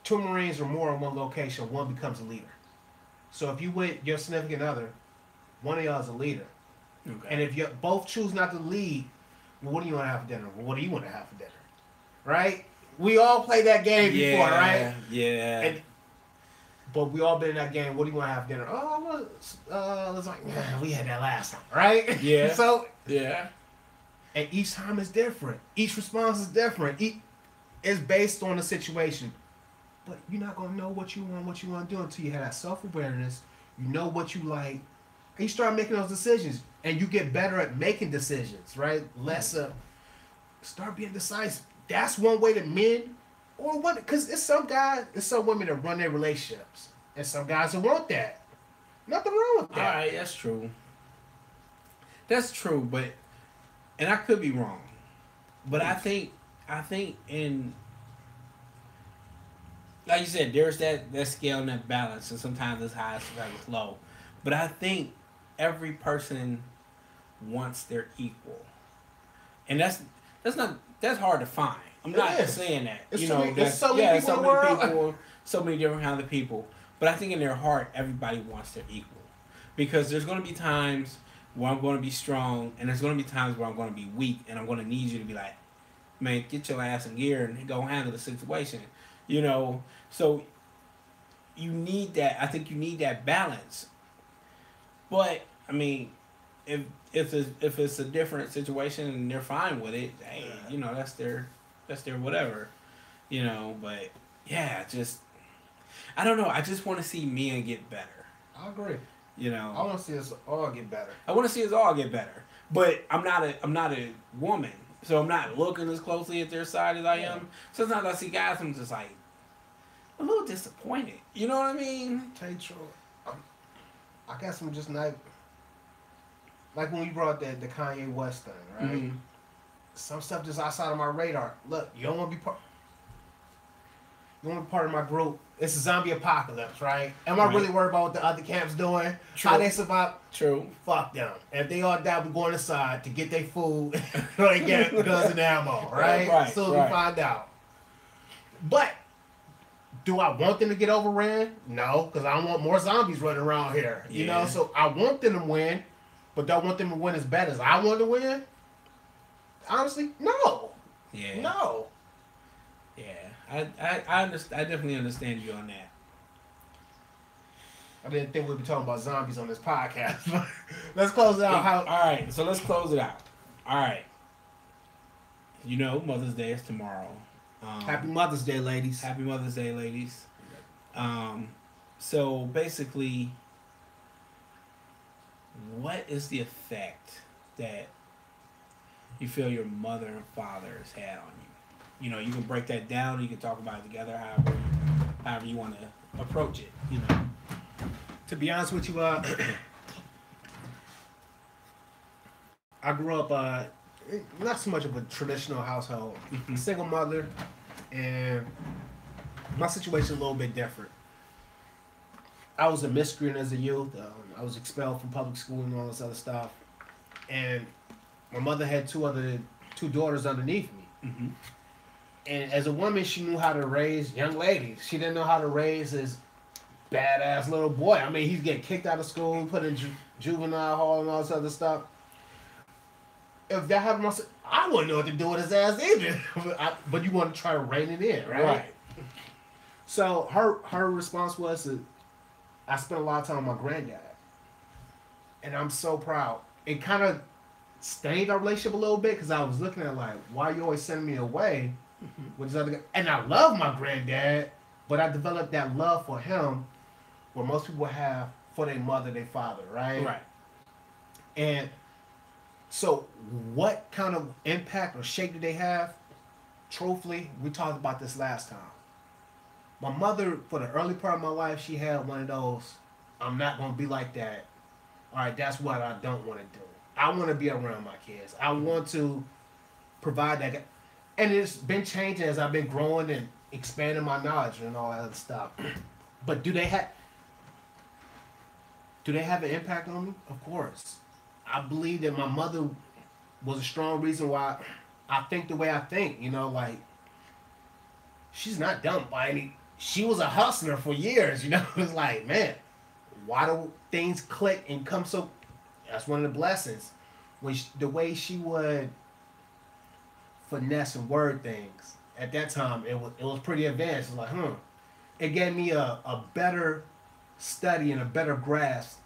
two Marines or more in one location, one becomes a leader. So if you with your significant other, one of y'all is a leader. Okay. And if you both choose not to lead, well, what do you want to have for dinner? Well, what do you want to have for dinner? Right? We all played that game before, right? Yeah. And, but we all been in that game. What do you want to have for dinner? Oh, it's like, nah, we had that last time, right? Yeah. So, Yeah. and each time is different. Each response is different. It's based on the situation. But you're not going to know what you want to do until you have that self-awareness. You know what you like. And you start making those decisions. And you get better at making decisions, right? Start being decisive. That's one way that men or women, because it's some women that run their relationships. And some guys that want that. Nothing wrong with that. All right, that's true. That's true, but and I could be wrong, but I think in like you said, there's that scale and that balance, and sometimes it's high, sometimes it's low. But I think every person wants their equal, and that's hard to find. I'm not saying that. It's You so know, many- that's, it's so many yeah, people so in the many world. people, so many different kinds of people. But I think in their heart, everybody wants their equal, because there's going to be times where I'm going to be strong, and there's going to be times where I'm going to be weak, and I'm going to need you to be like, man, get your ass in gear and go handle the situation. You know, so you need that. I think you need that balance. But I mean, if it's a different situation and they're fine with it, hey, you know, that's their whatever. You know, but yeah, just I don't know. I just want to see men get better. I agree. You I know, want to see us all get better. I want to see us all get better. But I'm not a woman, so I'm not looking as closely at their side as I am. Sometimes I see guys, I'm just like a little disappointed. You know what I mean? Tell you the truth, I guess I'm just not like when we brought the Kanye West thing, right? Mhm. Some stuff just outside of my radar. Look, you don't want to be part. You want to be part of my group. It's a zombie apocalypse, right? Am I Right. really worried about what the other camps doing? True. How they survive? True. Fuck them. If they all die, we going inside to get their food and get guns and ammo, right? Right, So right. we find out. But do I want them to get overran? No, because I don't want more zombies running around here. You know, Yeah. so I want them to win, but do I want them to win as bad as I want to win? Honestly, no. Yeah. No. Yeah. I understand. I definitely understand you on that. I didn't think we'd be talking about zombies on this podcast. But let's close it out. All right. So let's close it out. All right. You know, Mother's Day is tomorrow. Happy Mother's Day, ladies. Happy Mother's Day, ladies. So basically, what is the effect that you feel your mother and father has had on you? You know, you can break that down. You can talk about it together, however you want to approach it. You know. To be honest with you, I grew up not so much of a traditional household, single mother, and my situation is a little bit different. I was a miscreant as a youth. I was expelled from public school and all this other stuff, and my mother had two daughters underneath me. Mm-hmm. And as a woman, she knew how to raise young ladies. She didn't know how to raise this badass little boy. I mean, he's getting kicked out of school, put in juvenile hall and all this other stuff. If that happened, I wouldn't know what to do with his ass either. But you want to try to rein it in, right? Right. So her response was that I spent a lot of time with my granddad, and I'm so proud. It kind of stained our relationship a little bit because I was looking at like, why you always sending me away with this other guy? And I love my granddad, but I developed that love for him, where most people have for their mother, their father, right? Right. And so, what kind of impact or shape did they have? Truthfully, we talked about this last time. My mother, for the early part of my life, she had one of those, I'm not going to be like that. All right, that's what I don't want to do. I want to be around my kids. I want to provide that. And it's been changing as I've been growing and expanding my knowledge and all that other stuff. But do they have an impact on me? Of course. I believe that my mother was a strong reason why I think the way I think. You know, like, she's not dumb by any. She was a hustler for years. You know, it's like, man, why do things click and come so? That's one of the blessings. The way she would finesse and word things at that time, it was pretty advanced. It was like, It gave me a better study and a better grasp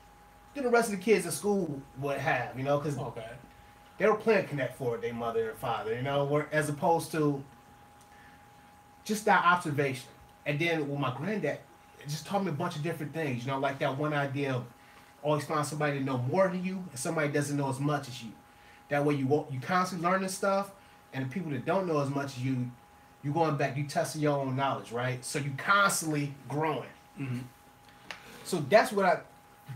than the rest of the kids at school would have, you know, because they were playing Connect Four with their mother and father, you know, as opposed to just that observation. And then with my granddad, it just taught me a bunch of different things, you know, like that one idea of always find somebody to know more than you and somebody that doesn't know as much as you. That way you constantly learning stuff, and the people that don't know as much as you going back, you testing your own knowledge, right? So you constantly growing. Mm-hmm. So that's what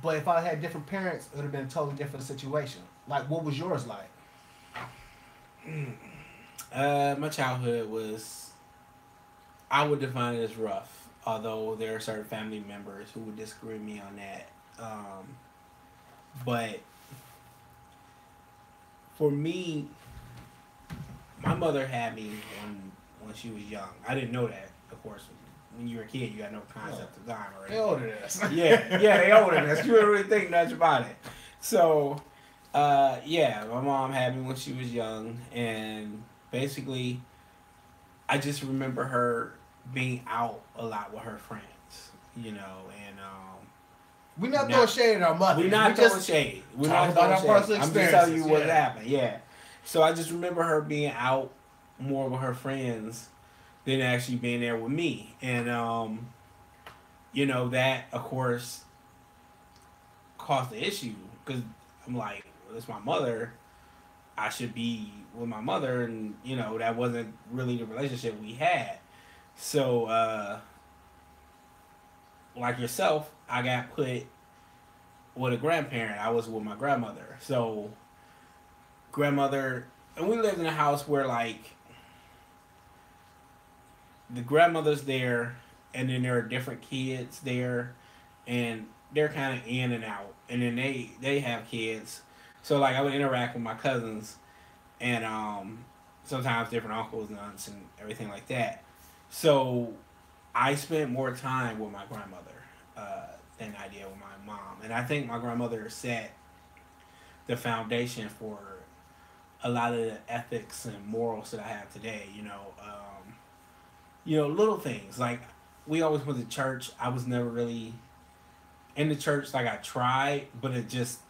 but if I had different parents, it would have been a totally different situation. Like, what was yours like? My childhood was, I would define it as rough, although there are certain family members who would disagree with me on that. But for me, my mother had me when she was young. I didn't know that, of course. When you were a kid, you had no concept of time or anything. They older than us. Yeah, they older than us. You don't really think much about it. So, my mom had me when she was young, and basically, I just remember her being out a lot with her friends, you know, and we're not throwing shade at our mother. We're not throwing shade. We're not throwing shade. I'm just telling you what happened. Yeah. So I just remember her being out more with her friends than actually being there with me. And, that, of course, caused the issue. Because I'm like, well, it's my mother. I should be with my mother. And, that wasn't really the relationship we had. So, like yourself, I got put with a grandparent. I was with my grandmother. So, grandmother, and we lived in a house where, like, the grandmother's there, and then there are different kids there, and they're kind of in and out. And then they have kids. So, like, I would interact with my cousins, and sometimes different uncles and aunts and everything like that. So, I spent more time with my grandmother than I did with my mom. And I think my grandmother set the foundation for a lot of the ethics and morals that I have today, little things. Like, we always went to church. I was never really in the church. Like, I tried, but it just,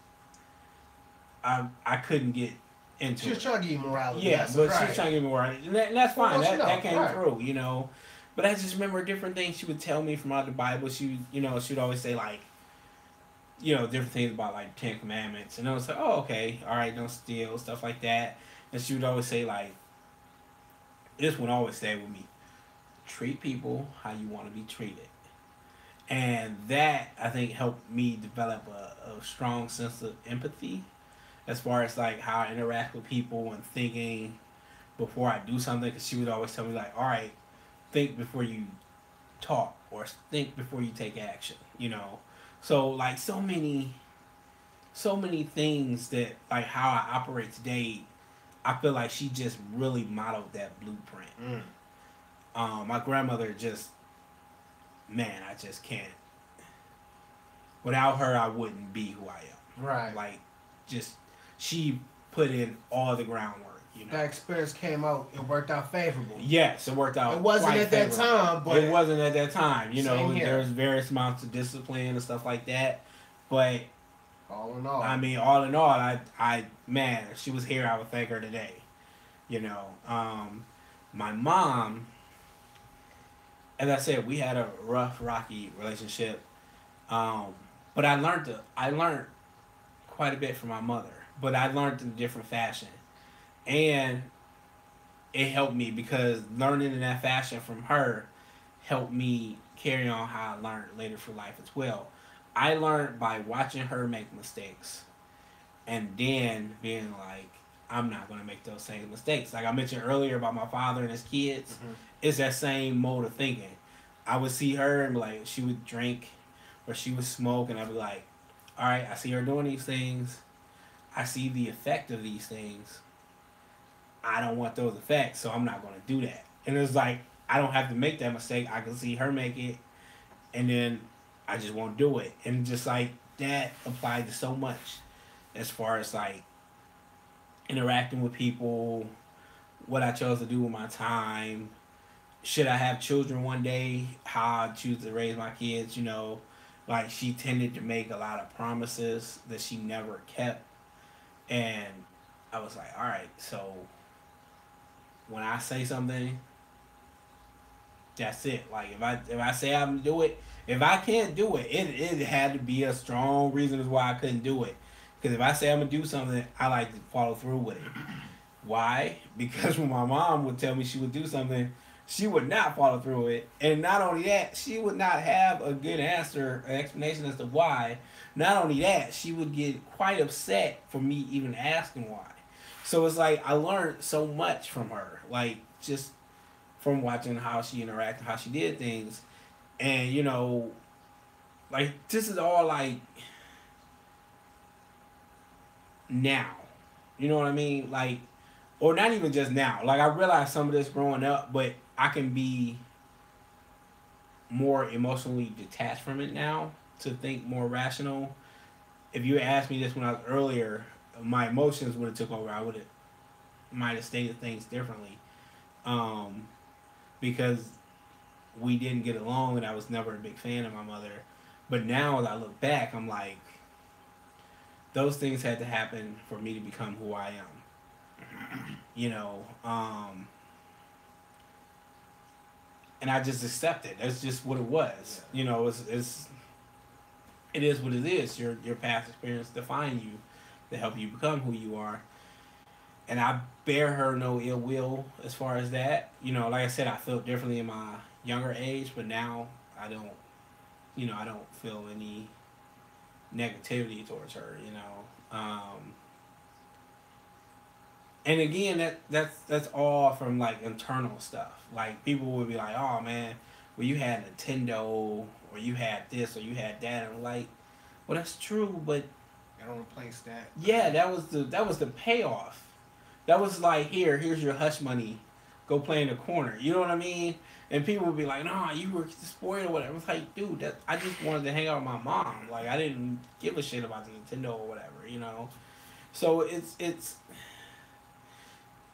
I couldn't get into it. She was trying to give you morality. Yeah, but she was trying to give me morality. And that's fine. That came through, But I just remember different things she would tell me from out of the Bible. She would always say, like, different things about, like, Ten Commandments. And I was like, oh, okay, all right, don't steal, stuff like that. And she would always say, like, this one always stayed with me. Treat people how you want to be treated. And that, I think, helped me develop a strong sense of empathy as far as like how I interact with people and thinking before I do something. Because she would always tell me like, all right, think before you talk or think before you take action. You know, so like so many things that like how I operate today. I feel like she just really modeled that blueprint. Mm. My grandmother just, man, I just can't. Without her, I wouldn't be who I am. Right. Like, just she put in all the groundwork. You know, That experience came out. It worked out favorable. yes, it worked out. It wasn't quite at that favorable. time, but It wasn't at that time. You know, Same here. there's various amounts of discipline and stuff like that. But all in all, I mean, all in all, man, if she was here, I would thank her today. You know, my mom, as I said, we had a rough, rocky relationship. But I learned quite a bit from my mother, but I learned in a different fashion, and it helped me because learning in that fashion from her helped me carry on how I learned later for life as well. I learned by watching her make mistakes, and then being like, I'm not gonna make those same mistakes. Like I mentioned earlier about my father and his kids, it's that same mode of thinking. I would see her and be like, she would drink or she would smoke, and I'd be like, all right, I see her doing these things. I see the effect of these things. I don't want those effects, so I'm not going to do that. And it's like, I don't have to make that mistake. I can see her make it, and then I just won't do it. And just like that applied to so much as far as like interacting with people, what I chose to do with my time. Should I have children one day? How I choose to raise my kids, you know. Like she tended to make a lot of promises that she never kept. And I was like, all right, so when I say something, that's it. Like if I say I'm gonna do it, if I can't do it, it had to be a strong reason as why I couldn't do it. Because if I say I'm gonna do something, I like to follow through with it. Why? Because when my mom would tell me she would do something, she would not follow through with it. And not only that, she would not have a good answer, an explanation as to why. Not only that, she would get quite upset for me even asking why. So it's like I learned so much from her, like just from watching how she interacted, how she did things. And you know, like this is all like now. You know what I mean? Like, or not even just now. Like I realized some of this growing up, but I can be more emotionally detached from it now to think more rational. If you asked me this when I was earlier, my emotions would have took over. I would have might have stated things differently, because we didn't get along, and I was never a big fan of my mother. But now, as I look back, I'm like, those things had to happen for me to become who I am. You know, and I just accept it. That's just what it was. You know, it is what it is. Your past experience define you to help you become who you are. And I bear her no ill will as far as that. You know, like I said, I felt differently in my younger age, but now I don't. You know, I don't feel any negativity towards her. You know, and again, that's all from like internal stuff. Like people would be like, "Oh man, well you had Nintendo, or you had this, or you had that," and I'm like, "Well, that's true, but I don't replace that." yeah, that was the payoff. That was like, here's your hush money, go play in the corner. You know what I mean? And people would be like, "No, you were spoiled or whatever." It's like, dude, I just wanted to hang out with my mom. Like I didn't give a shit about the Nintendo or whatever, you know. So it's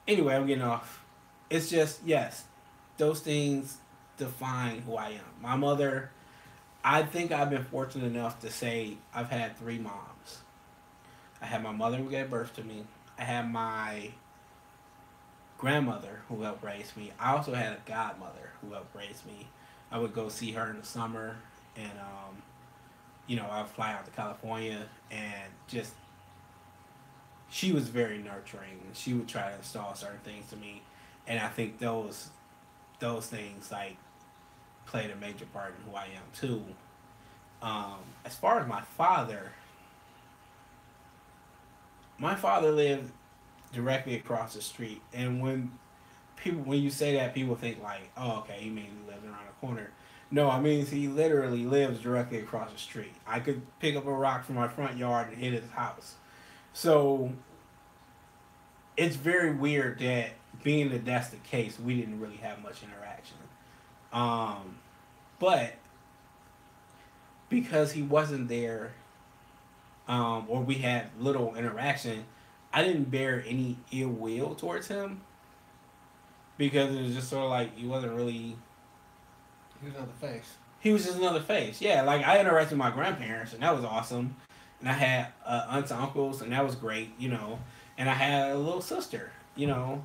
anyway. I'm getting off. It's just yes, those things define who I am. My mother. I think I've been fortunate enough to say I've had 3 moms. I had my mother who gave birth to me. I had my grandmother who helped raise me. I also had a godmother who helped raise me. I would go see her in the summer, and you know, I'd fly out to California, and just she was very nurturing. She would try to install certain things to me, and I think those things like played a major part in who I am too. As far as my father lived directly across the street, and when you say that, people think like, oh, okay, you mean he lives around the corner. No, I mean he literally lives directly across the street. I could pick up a rock from my front yard and hit his house. So it's very weird that being that that's the case, we didn't really have much interaction. But because he wasn't there, or we had little interaction, I didn't bear any ill will towards him because it was just sort of like he wasn't really. He was another face. He was just another face. Yeah, like I interacted with my grandparents, and that was awesome. And I had aunts and uncles, and that was great, you know. And I had a little sister, you know.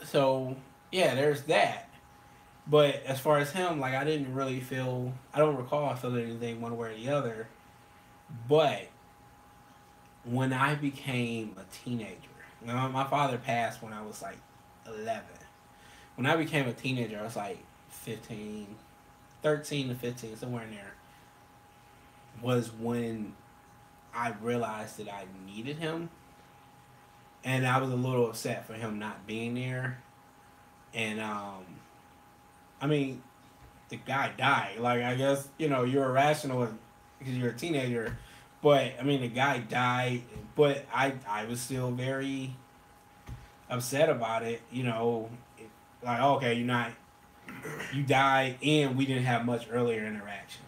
So yeah, there's that. But as far as him, like I didn't really feel. I don't recall feeling anything one way or the other. But when I became a teenager, now my father passed when I was like 11. When I became a teenager, I was like 15, 13 to 15, somewhere in there, was when I realized that I needed him. And I was a little upset for him not being there. And, I mean, the guy died. Like, I guess, you know, you're irrational because you're a teenager. But, I mean, the guy died. But I was still very upset about it, you know. Like, okay, you died, and we didn't have much earlier interaction.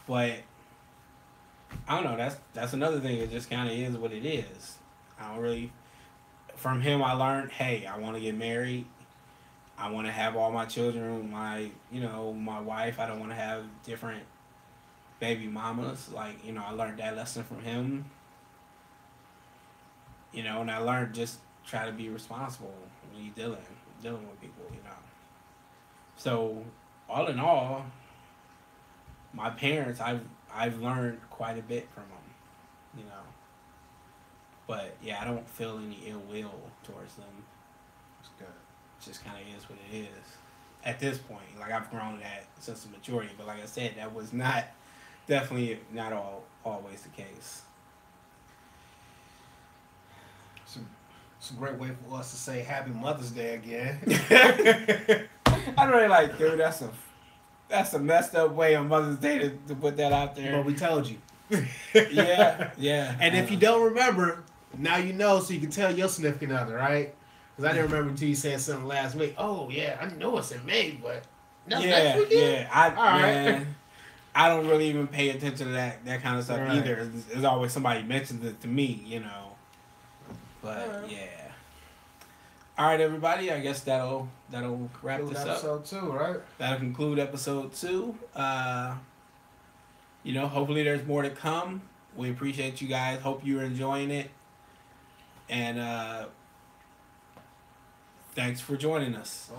But I don't know. That's another thing. It just kind of is what it is. I don't really. From him, I learned, hey, I want to get married. I want to have all my children, my wife. I don't want to have different baby mamas. Like, you know, I learned that lesson from him. You know, and I learned just try to be responsible when you're dealing with people, you know. So, all in all, my parents, I've learned quite a bit from them, you know. But yeah, I don't feel any ill will towards them. It's good. It just kind of is what it is. At this point, like I've grown that sense of maturity, but like I said, that was definitely not always the case. It's a great way for us to say Happy Mother's Day again. I really like, dude. That's a messed up way on Mother's Day to put that out there. But we told you. Yeah. And if you don't remember, now you know, so you can tell your significant other, right? Because I didn't remember until you said something last week. Oh yeah, I know it's in May, but next weekend? I don't really even pay attention to that kind of stuff right. either. There's always somebody mentions it to me, you know. But yeah. All right, everybody. I guess that'll wrap this up. Episode 2, right? That'll conclude episode 2. You know, hopefully there's more to come. We appreciate you guys. Hope you're enjoying it. And thanks for joining us.